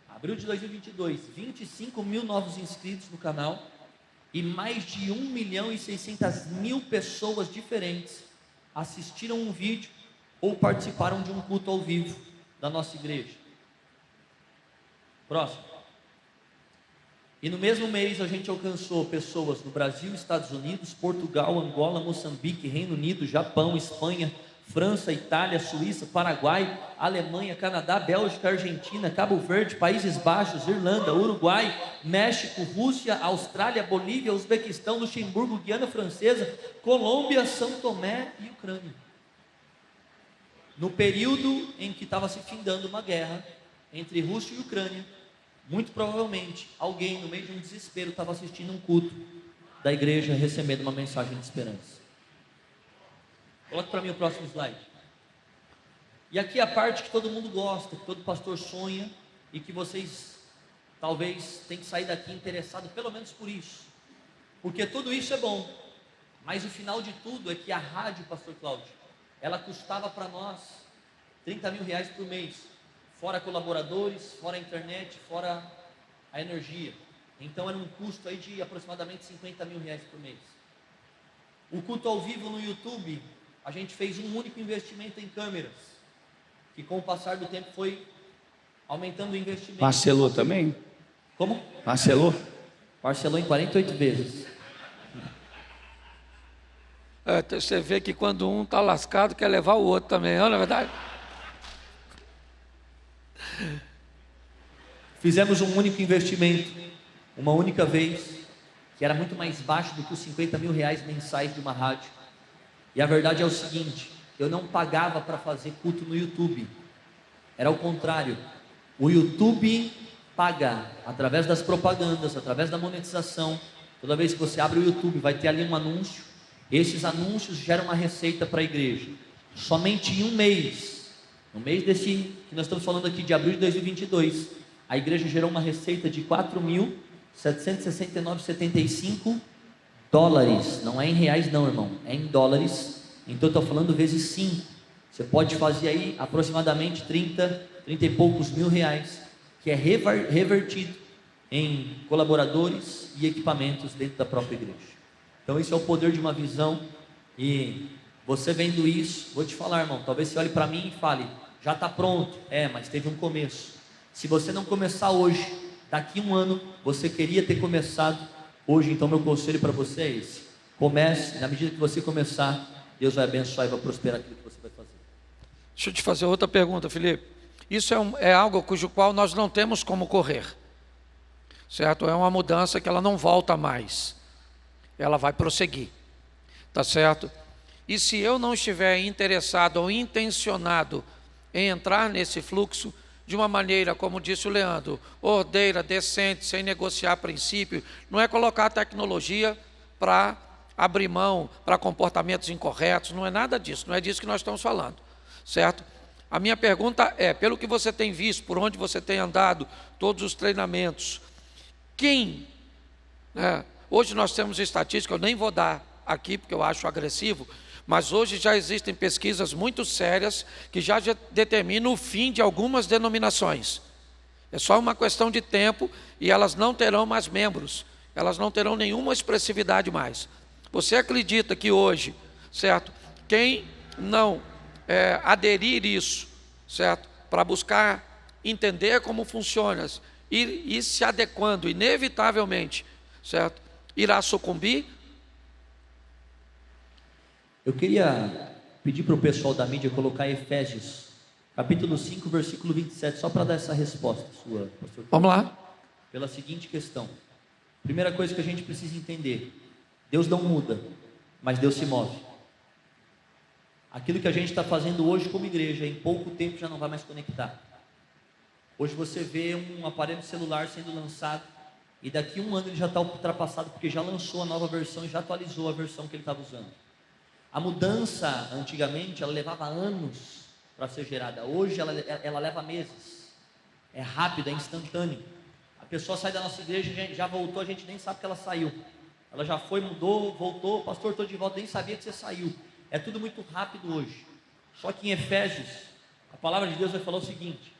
abril de 2022, 25 mil novos inscritos no canal e mais de 1.600.000 pessoas diferentes assistiram um vídeo ou participaram de um culto ao vivo da nossa igreja. Próximo. E no mesmo mês a gente alcançou pessoas no Brasil, Estados Unidos, Portugal, Angola, Moçambique, Reino Unido, Japão, Espanha, França, Itália, Suíça, Paraguai, Alemanha, Canadá, Bélgica, Argentina, Cabo Verde, Países Baixos, Irlanda, Uruguai, México, Rússia, Austrália, Bolívia, Uzbequistão, Luxemburgo, Guiana Francesa, Colômbia, São Tomé e Ucrânia. No período em que estava se findando uma guerra entre Rússia e Ucrânia, muito provavelmente alguém no meio de um desespero estava assistindo um culto da igreja, recebendo uma mensagem de esperança. Coloque para mim o próximo slide. E aqui a parte que todo mundo gosta, que todo pastor sonha, e que vocês talvez tenham que sair daqui interessado pelo menos por isso, porque tudo isso é bom, mas o final de tudo é que a rádio, pastor Cláudio, ela custava para nós R$30 mil por mês, fora colaboradores, fora a internet, fora a energia. Então era um custo aí de aproximadamente R$50 mil por mês. O culto ao vivo no YouTube, a gente fez um único investimento em câmeras, que com o passar do tempo foi aumentando o investimento. Parcelou também? Como? Parcelou? Parcelou em 48 vezes. Você vê que quando um está lascado, quer levar o outro também, não é verdade? Fizemos um único investimento, uma única vez, que era muito mais baixo do que os R$50 mil mensais de uma rádio. E a verdade é o seguinte: eu não pagava para fazer culto no YouTube, era o contrário. O YouTube paga através das propagandas, através da monetização. Toda vez que você abre o YouTube, vai ter ali um anúncio. Esses anúncios geram uma receita para a igreja. Somente em um mês, no mês desse que nós estamos falando aqui, de abril de 2022, a igreja gerou uma receita de $4.769,75. Não é em reais não, irmão, é em dólares. Então eu estou falando vezes 5. Você pode fazer aí aproximadamente 30 e poucos mil reais, que é revertido em colaboradores e equipamentos dentro da própria igreja. Então isso é o poder de uma visão. E você vendo isso, vou te falar, irmão, talvez você olhe para mim e fale, já está pronto. Mas teve um começo. Se você não começar hoje, daqui um ano, você queria ter começado hoje. Então meu conselho para você é esse: comece, na medida que você começar, Deus vai abençoar e vai prosperar aquilo que você vai fazer. Deixa eu te fazer outra pergunta, Felipe. Isso é algo cujo qual nós não temos como correr, certo? É uma mudança que ela não volta mais, ela vai prosseguir, tá certo? E se eu não estiver interessado ou intencionado em entrar nesse fluxo de uma maneira, como disse o Leandro, ordeira, decente, sem negociar princípio, não é colocar tecnologia para abrir mão para comportamentos incorretos, não é nada disso, não é disso que nós estamos falando, certo? A minha pergunta é, pelo que você tem visto, por onde você tem andado, todos os treinamentos, quem, hoje nós temos estatística, eu nem vou dar aqui porque eu acho agressivo, mas hoje já existem pesquisas muito sérias que já determinam o fim de algumas denominações. É só uma questão de tempo e elas não terão mais membros, elas não terão nenhuma expressividade mais. Você acredita que hoje, certo, quem não aderir isso, certo, para buscar entender como funciona e se adequando, inevitavelmente, certo, irá sucumbir? Eu queria pedir para o pessoal da mídia colocar Efésios, capítulo 5, versículo 27, só para dar essa resposta sua, pastor. Vamos lá. Pela seguinte questão. Primeira coisa que a gente precisa entender: Deus não muda, mas Deus se move. Aquilo que a gente está fazendo hoje como igreja, em pouco tempo já não vai mais conectar. Hoje você vê um aparelho celular sendo lançado e daqui a um ano ele já está ultrapassado, porque já lançou a nova versão e já atualizou a versão que ele estava usando. A mudança, antigamente, ela levava anos para ser gerada. Hoje ela leva meses. É rápido, é instantâneo. A pessoa sai da nossa igreja, já voltou, a gente nem sabe que ela saiu. Ela já foi, mudou, voltou, pastor, estou de volta, nem sabia que você saiu. É tudo muito rápido hoje. Só que em Efésios, a palavra de Deus vai falar o seguinte,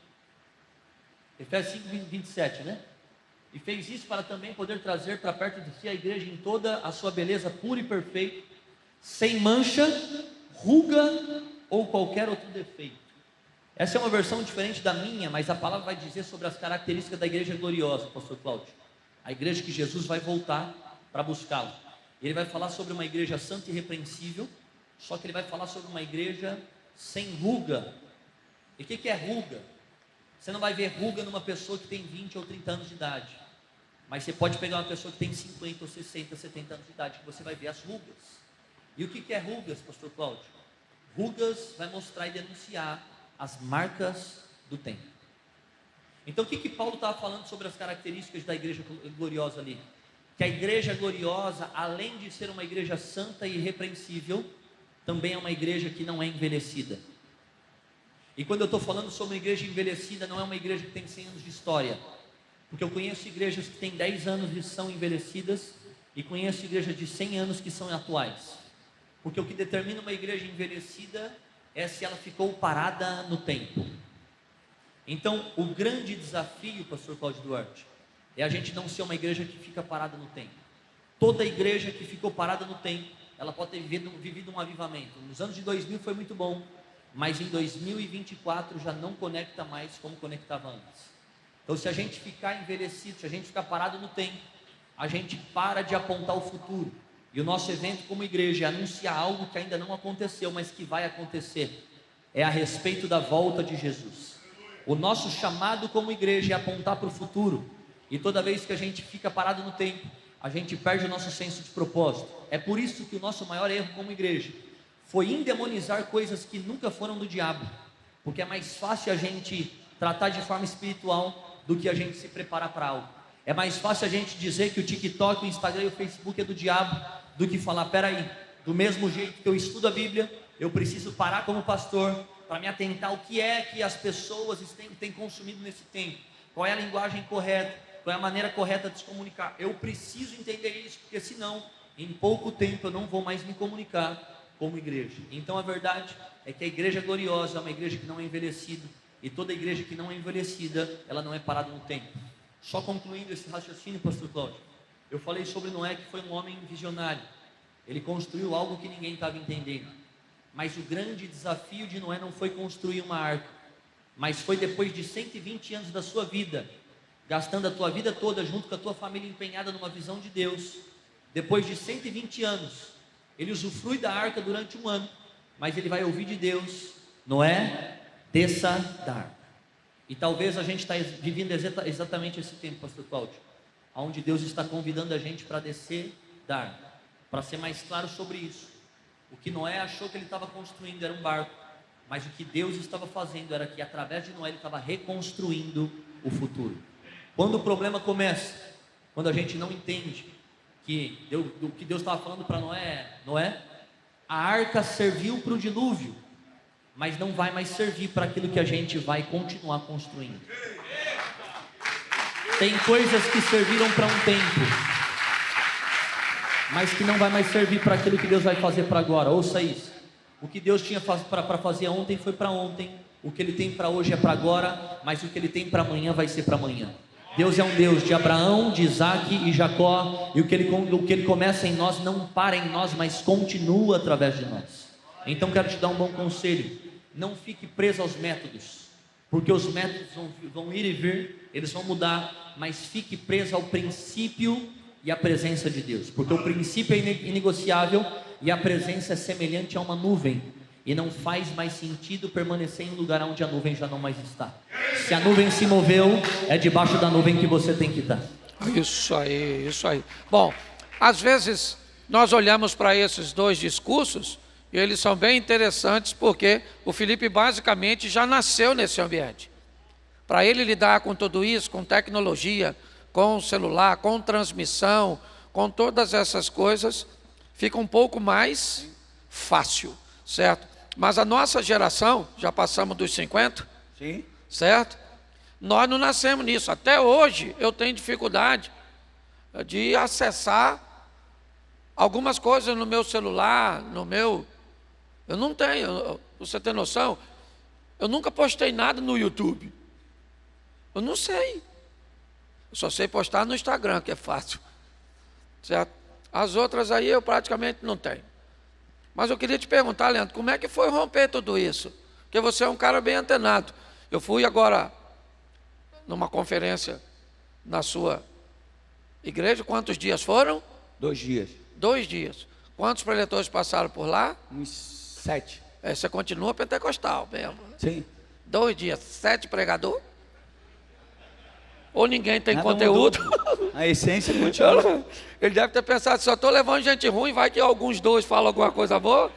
Efésios 5, 27, né? E fez isso para também poder trazer para perto de si a igreja em toda a sua beleza pura e perfeita, sem mancha, ruga ou qualquer outro defeito. Essa é uma versão diferente da minha, mas a palavra vai dizer sobre as características da igreja gloriosa, pastor Cláudio. A igreja que Jesus vai voltar para buscá-lo. Ele vai falar sobre uma igreja santa e irrepreensível, só que ele vai falar sobre uma igreja sem ruga. E o que é ruga? Você não vai ver ruga numa pessoa que tem 20 ou 30 anos de idade. Mas você pode pegar uma pessoa que tem 50 ou 60, 70 anos de idade, que você vai ver as rugas. E o que é rugas, pastor Cláudio? Rugas vai mostrar e denunciar as marcas do tempo. Então o que Paulo estava falando sobre as características da igreja gloriosa ali? Que a igreja gloriosa, além de ser uma igreja santa e irrepreensível, também é uma igreja que não é envelhecida. E quando eu estou falando sobre uma igreja envelhecida, não é uma igreja que tem 100 anos de história. Porque eu conheço igrejas que têm 10 anos e são envelhecidas, e conheço igrejas de 100 anos que são atuais. Porque o que determina uma igreja envelhecida é se ela ficou parada no tempo. Então, o grande desafio, pastor Cláudio Duarte, é a gente não ser uma igreja que fica parada no tempo. Toda igreja que ficou parada no tempo, ela pode ter vivido um avivamento. Nos anos de 2000 foi muito bom, mas em 2024 já não conecta mais como conectava antes. Então, se a gente ficar envelhecido, se a gente ficar parado no tempo, a gente para de apontar o futuro. E o nosso evento como igreja é anunciar algo que ainda não aconteceu, mas que vai acontecer. É a respeito da volta de Jesus. O nosso chamado como igreja é apontar para o futuro. E toda vez que a gente fica parado no tempo, a gente perde o nosso senso de propósito. É por isso que o nosso maior erro como igreja foi endemonizar coisas que nunca foram do diabo. Porque é mais fácil a gente tratar de forma espiritual do que a gente se preparar para algo. É mais fácil a gente dizer que o TikTok, o Instagram e o Facebook é do diabo, do que falar, peraí, do mesmo jeito que eu estudo a Bíblia, eu preciso parar como pastor para me atentar ao que é que as pessoas têm consumido nesse tempo. Qual é a linguagem correta, qual é a maneira correta de se comunicar. Eu preciso entender isso, porque senão, em pouco tempo eu não vou mais me comunicar como igreja. Então a verdade é que a igreja gloriosa é uma igreja que não é envelhecida, e toda igreja que não é envelhecida, ela não é parada no tempo. Só concluindo esse raciocínio, pastor Cláudio, eu falei sobre Noé, que foi um homem visionário. Ele construiu algo que ninguém estava entendendo. Mas o grande desafio de Noé não foi construir uma arca, mas foi depois de 120 anos da sua vida, gastando a tua vida toda junto com a tua família empenhada numa visão de Deus. Depois de 120 anos, ele usufrui da arca durante um ano, mas ele vai ouvir de Deus: Noé, desça da arca. E talvez a gente está vivendo exatamente esse tempo, pastor Cláudio, onde Deus está convidando a gente para descer da arca. Para ser mais claro sobre isso, o que Noé achou que ele estava construindo era um barco, mas o que Deus estava fazendo era que através de Noé ele estava reconstruindo o futuro. Quando o problema começa, quando a gente não entende que o que Deus estava falando para Noé, a arca serviu para o dilúvio, mas não vai mais servir para aquilo que a gente vai continuar construindo. Tem coisas que serviram para um tempo, mas que não vai mais servir para aquilo que Deus vai fazer para agora. Ouça isso: o que Deus tinha para fazer ontem foi para ontem, o que Ele tem para hoje é para agora, mas o que Ele tem para amanhã vai ser para amanhã. Deus é um Deus de Abraão, de Isaac e Jacó, e o que Ele começa em nós não para em nós, mas continua através de nós. Então quero te dar um bom conselho: não fique preso aos métodos, porque os métodos vão ir e vir, eles vão mudar, mas fique preso ao princípio e à presença de Deus, porque o princípio é inegociável e a presença é semelhante a uma nuvem, e não faz mais sentido permanecer em um lugar onde a nuvem já não mais está. Se a nuvem se moveu, é debaixo da nuvem que você tem que estar. Isso aí, isso aí. Bom, às vezes nós olhamos para esses dois discursos e eles são bem interessantes, porque o Felipe basicamente já nasceu nesse ambiente. Para ele lidar com tudo isso, com tecnologia, com celular, com transmissão, com todas essas coisas, fica um pouco mais fácil, certo? Mas a nossa geração, já passamos dos 50, Sim. certo? Nós não nascemos nisso. Até hoje eu tenho dificuldade de acessar algumas coisas no meu celular, eu não tenho, você tem noção? Eu nunca postei nada no YouTube. Eu não sei. Eu só sei postar no Instagram, que é fácil, certo? As outras aí eu praticamente não tenho. Mas eu queria te perguntar, Leandro, como é que foi romper tudo isso? Porque você é um cara bem antenado. Eu fui agora numa conferência na sua igreja. Quantos dias foram? 2 dias. 2 dias. Quantos preletores passaram por lá? Uns 7. Você continua pentecostal mesmo. Sim. 2 dias, 7 pregador? Ou ninguém tem Nada conteúdo? mudou. A essência continua. Ele deve ter pensado, só estou levando gente ruim, vai que alguns 2 falam alguma coisa boa.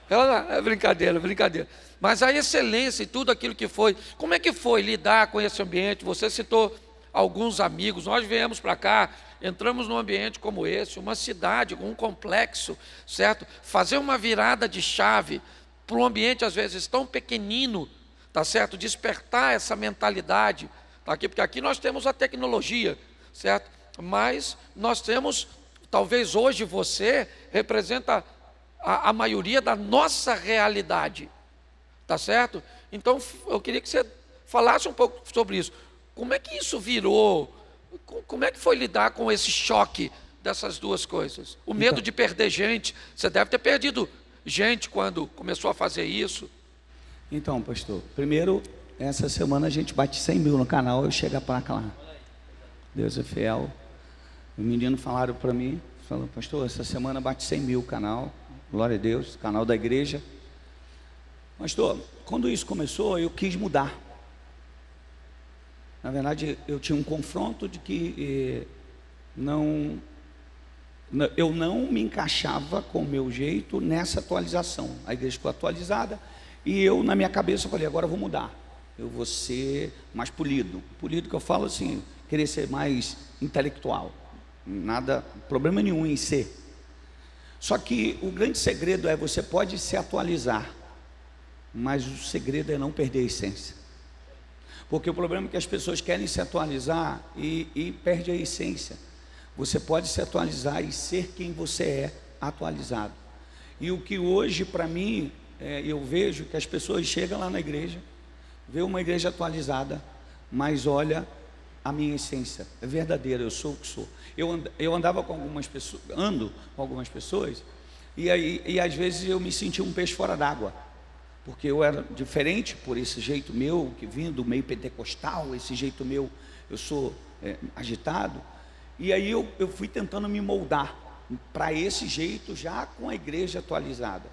É brincadeira, brincadeira. Mas a excelência e tudo aquilo que foi, como é que foi lidar com esse ambiente? Você citou alguns amigos, nós viemos para cá, entramos num ambiente como esse, uma cidade, um complexo, certo? Fazer uma virada de chave para um ambiente às vezes tão pequenino, tá certo? Despertar essa mentalidade, tá aqui, porque aqui nós temos a tecnologia, certo? Mas nós temos, talvez hoje você representa a maioria da nossa realidade, tá certo? Então eu queria que você falasse um pouco sobre isso. Como é que isso virou? Como é que foi lidar com esse choque dessas duas coisas? O medo de perder gente. Você deve ter perdido gente quando começou a fazer isso. Então, pastor, primeiro, essa semana a gente bate 100 mil no canal, eu chego a placa lá. Deus é fiel. O menino falaram para mim, falou, pastor, essa semana bate 100 mil o canal, glória a Deus, canal da igreja. Pastor, quando isso começou, eu quis mudar. Na verdade, eu tinha um confronto de que eu não me encaixava com o meu jeito nessa atualização. A igreja ficou atualizada e eu, na minha cabeça, falei, agora eu vou mudar. Eu vou ser mais polido. Polido que eu falo assim, querer ser mais intelectual. Nada, problema nenhum em ser. Só que o grande segredo é, você pode se atualizar, mas o segredo é não perder a essência. Porque o problema é que as pessoas querem se atualizar e perde a essência. Você pode se atualizar e ser quem você é, atualizado. E o que hoje, para mim, eu vejo que as pessoas chegam lá na igreja, vê uma igreja atualizada, mas olha a minha essência, é verdadeira, eu sou o que sou. Eu andava com algumas pessoas, ando com algumas pessoas, e às vezes eu me sentia um peixe fora d'água. Porque eu era diferente por esse jeito meu, que vim do meio pentecostal, esse jeito meu, eu sou agitado. E aí eu fui tentando me moldar para esse jeito, já com a igreja atualizada.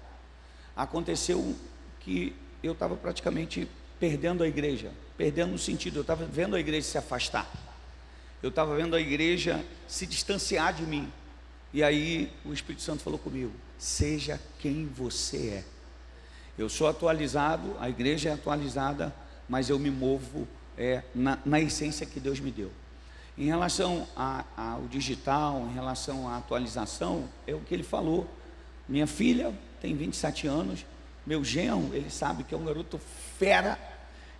Aconteceu que eu estava praticamente perdendo a igreja, perdendo no sentido, eu estava vendo a igreja se afastar. Eu estava vendo a igreja se distanciar de mim. E aí o Espírito Santo falou comigo, seja quem você é. Eu sou atualizado, a igreja é atualizada, mas eu me movo na essência que Deus me deu. Em relação ao digital, em relação à atualização, é o que ele falou. Minha filha tem 27 anos, meu genro, ele sabe que é um garoto fera,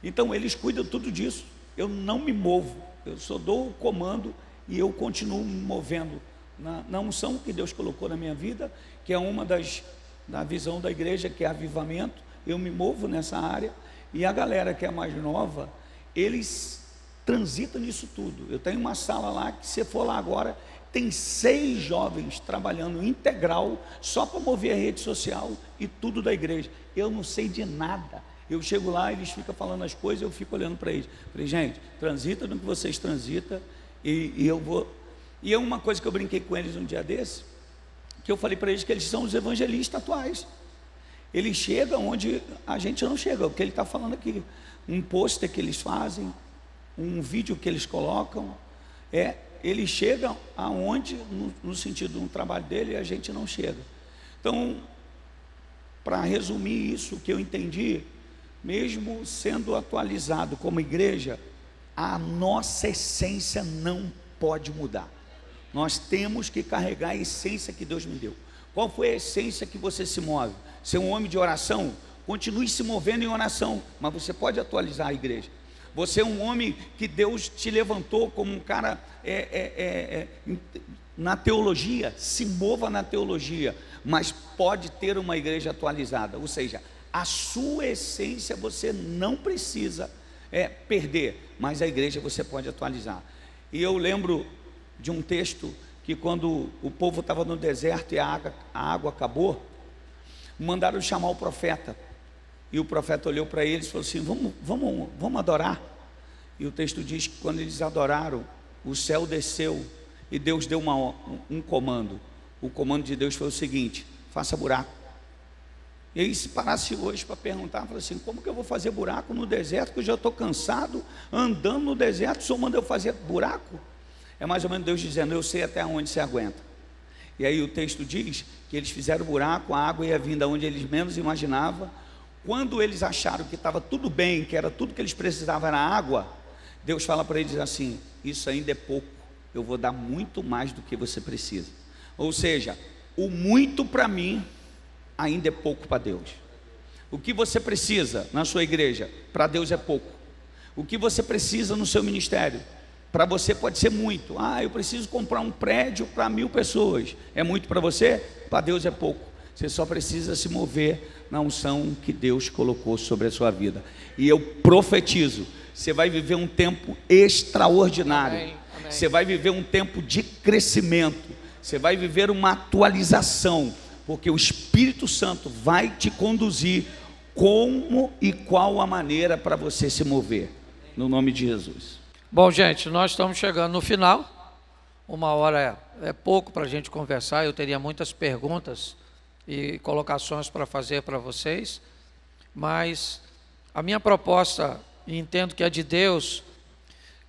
então eles cuidam tudo disso. Eu não me movo, eu só dou o comando e eu continuo me movendo na unção que Deus colocou na minha vida, que é uma da visão da igreja, que é avivamento. Eu me movo nessa área, e a galera que é mais nova, eles transitam nisso tudo. Eu tenho uma sala lá, que se for lá agora, tem 6 jovens trabalhando integral, só para mover a rede social e tudo da igreja. Eu não sei de nada, eu chego lá, eles ficam falando as coisas, eu fico olhando para eles, falei, gente, transita no que vocês transitam, e eu vou. E é uma coisa que eu brinquei com eles um dia desse, que eu falei para eles que eles são os evangelistas atuais. Eles chegam onde a gente não chega, o que ele está falando aqui. Um pôster que eles fazem, um vídeo que eles colocam, eles chegam aonde, no sentido de um trabalho dele, a gente não chega. Então, para resumir isso, o que eu entendi, mesmo sendo atualizado como igreja, a nossa essência não pode mudar. Nós temos que carregar a essência que Deus me deu. Qual foi a essência que você se move? Ser um homem de oração? Continue se movendo em oração, mas você pode atualizar a igreja. Você é um homem que Deus te levantou como um cara na teologia, se mova na teologia, mas pode ter uma igreja atualizada. Ou seja, a sua essência você não precisa perder, mas a igreja você pode atualizar. E eu lembro de um texto que, quando o povo estava no deserto e a água acabou, mandaram chamar o profeta, e o profeta olhou para eles e falou assim, vamos adorar. E o texto diz que quando eles adoraram, o céu desceu e Deus deu um comando. O comando de Deus foi o seguinte, faça buraco. E aí, se parasse hoje para perguntar, fala assim: como que eu vou fazer buraco no deserto, que eu já estou cansado, andando no deserto, o Senhor manda eu fazer buraco? É mais ou menos Deus dizendo: eu sei até onde você aguenta. E aí o texto diz que eles fizeram buraco, a água ia vir de onde eles menos imaginavam. Quando eles acharam que estava tudo bem, que era tudo que eles precisavam era água, Deus fala para eles assim: isso ainda é pouco, eu vou dar muito mais do que você precisa. Ou seja, o muito para mim ainda é pouco para Deus. O que você precisa na sua igreja, para Deus é pouco. O que você precisa no seu ministério, para você pode ser muito. Eu preciso comprar um prédio para 1000 pessoas. É muito para você? Para Deus é pouco. Você só precisa se mover na unção que Deus colocou sobre a sua vida. E eu profetizo: você vai viver um tempo extraordinário. Amém. Amém. Você vai viver um tempo de crescimento. Você vai viver uma atualização, porque o Espírito Santo vai te conduzir como e qual a maneira para você se mover, no nome de Jesus. Bom, gente, nós estamos chegando no final. 1 hora é pouco para a gente conversar. Eu teria muitas perguntas e colocações para fazer para vocês, mas a minha proposta, e entendo que é de Deus,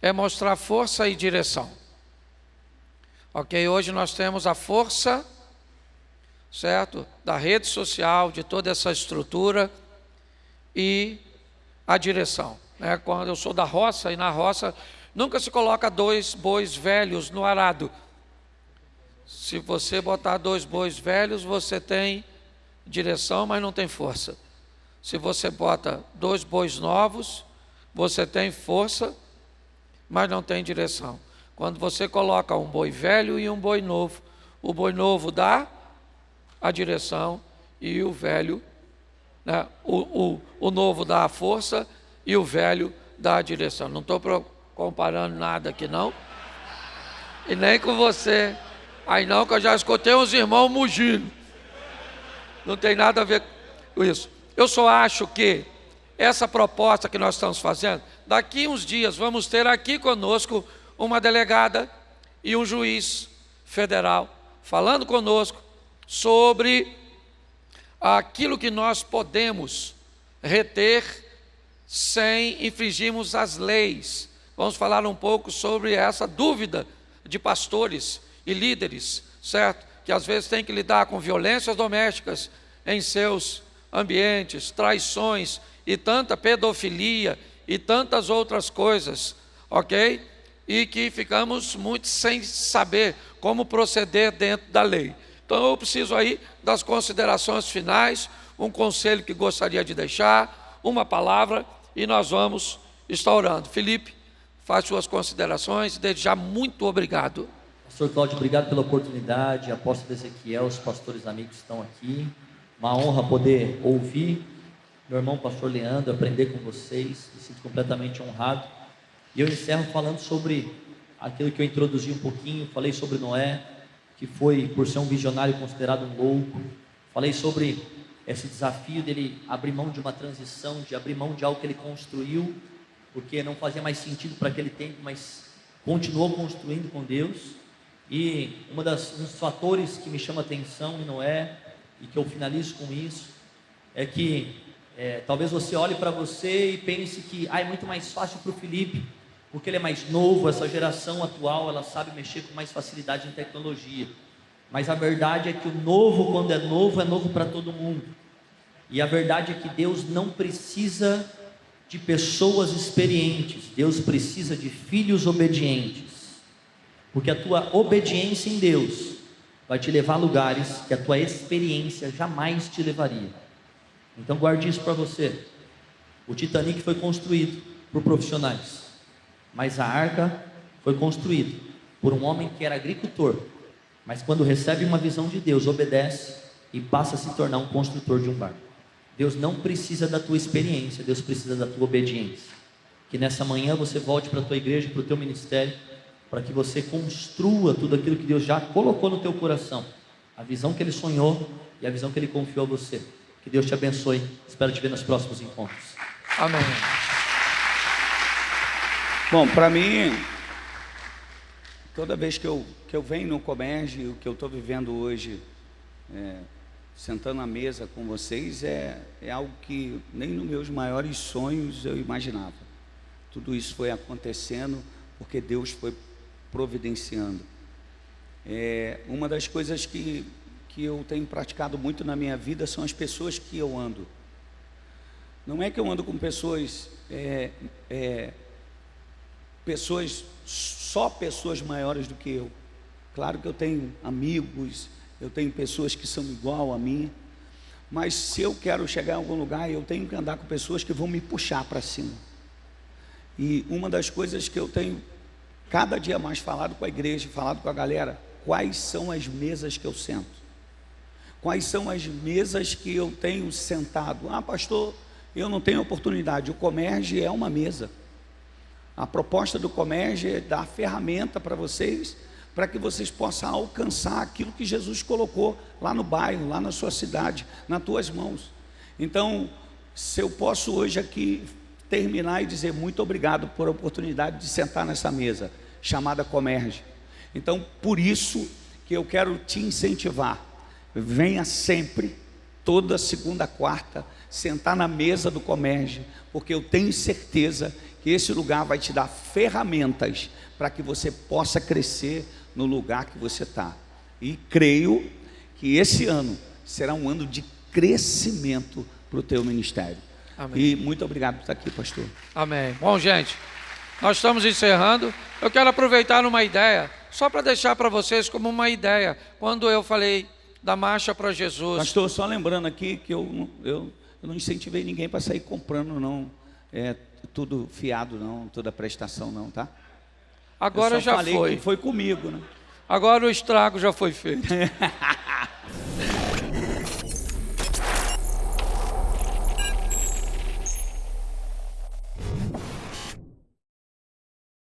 é mostrar força e direção. Ok? Hoje nós temos a força, certo, da rede social, de toda essa estrutura, e a direção, né? Quando eu sou da roça, e na roça nunca se coloca 2 bois velhos no arado. Se você botar 2 bois velhos, você tem direção, mas não tem força. Se você bota 2 bois novos, você tem força, mas não tem direção. Quando você coloca um boi velho e um boi novo, o boi novo dá a direção e o velho, né, o novo dá a força e o velho dá a direção. Não estou comparando nada aqui não, e nem com você aí não, que eu já escutei uns irmãos mugindo. Não tem nada a ver com isso. Eu só acho que essa proposta que nós estamos fazendo, daqui uns dias vamos ter aqui conosco uma delegada e um juiz federal falando conosco sobre aquilo que nós podemos reter sem infringirmos as leis. Vamos falar um pouco sobre essa dúvida de pastores e líderes, certo? Que às vezes tem que lidar com violências domésticas em seus ambientes, traições e tanta pedofilia e tantas outras coisas, ok? E que ficamos muito sem saber como proceder dentro da lei. Então eu preciso aí das considerações finais, um conselho que gostaria de deixar, uma palavra, e nós vamos estar orando. Felipe, faz suas considerações, desde já muito obrigado. Pastor Cláudio, obrigado pela oportunidade. Apóstolo Ezequiel, os pastores amigos estão aqui. Uma honra poder ouvir meu irmão pastor Leandro, aprender com vocês. Me sinto completamente honrado. E eu encerro falando sobre aquilo que eu introduzi um pouquinho. Falei sobre Noé, que foi, por ser um visionário, considerado um louco. Falei sobre esse desafio dele abrir mão de uma transição, de abrir mão de algo que ele construiu, porque não fazia mais sentido para aquele tempo, mas continuou construindo com Deus. E um dos fatores que me chama a atenção em Noé, e que eu finalizo com isso, é que talvez você olhe para você e pense que é muito mais fácil para o Felipe, porque ele é mais novo. Essa geração atual, ela sabe mexer com mais facilidade em tecnologia. Mas a verdade é que o novo, quando é novo para todo mundo. E a verdade é que Deus não precisa de pessoas experientes, Deus precisa de filhos obedientes. Porque a tua obediência em Deus vai te levar a lugares que a tua experiência jamais te levaria. Então guarde isso para você. O Titanic foi construído por profissionais, mas a arca foi construída por um homem que era agricultor, mas quando recebe uma visão de Deus, obedece e passa a se tornar um construtor de um barco. Deus não precisa da tua experiência, Deus precisa da tua obediência. Que nessa manhã você volte para a tua igreja, para o teu ministério, para que você construa tudo aquilo que Deus já colocou no teu coração, a visão que Ele sonhou e a visão que Ele confiou a você. Que Deus te abençoe. Espero te ver nos próximos encontros. Amém. Bom, para mim, toda vez que eu venho no Comércio, o que eu estou vivendo hoje sentando à mesa com vocês é algo que nem nos meus maiores sonhos eu imaginava. Tudo isso foi acontecendo porque Deus foi providenciando. Uma das coisas que eu tenho praticado muito na minha vida são as pessoas que eu ando. Não é que eu ando com pessoas, só pessoas maiores do que eu. Claro que eu tenho amigos, eu tenho pessoas que são igual a mim, mas se eu quero chegar em algum lugar, eu tenho que andar com pessoas que vão me puxar para cima. E uma das coisas que eu tenho cada dia mais falado com a igreja, falado com a galera, quais são as mesas que eu sento? Quais são as mesas que eu tenho sentado? Ah, pastor, eu não tenho oportunidade. O Comerge é uma mesa. A proposta do Comerge é dar ferramenta para vocês, para que vocês possam alcançar aquilo que Jesus colocou lá no bairro, lá na sua cidade, nas tuas mãos. Então, se eu posso hoje aqui terminar e dizer muito obrigado por a oportunidade de sentar nessa mesa, chamada Comerge. Então, por isso que eu quero te incentivar, venha sempre, toda segunda, quarta, sentar na mesa do Comerge, porque eu tenho certeza que esse lugar vai te dar ferramentas para que você possa crescer no lugar que você está. E creio que esse ano será um ano de crescimento para o teu ministério. Amém. E muito obrigado por estar aqui, pastor. Amém. Bom, gente, nós estamos encerrando. Eu quero aproveitar uma ideia, só para deixar para vocês como uma ideia. Quando eu falei da marcha para Jesus. Pastor, só lembrando aqui que eu não incentivei ninguém para sair comprando, não. Tudo fiado, não, toda prestação, não, tá? Agora já falei foi. Que foi comigo, né? Agora o estrago já foi feito.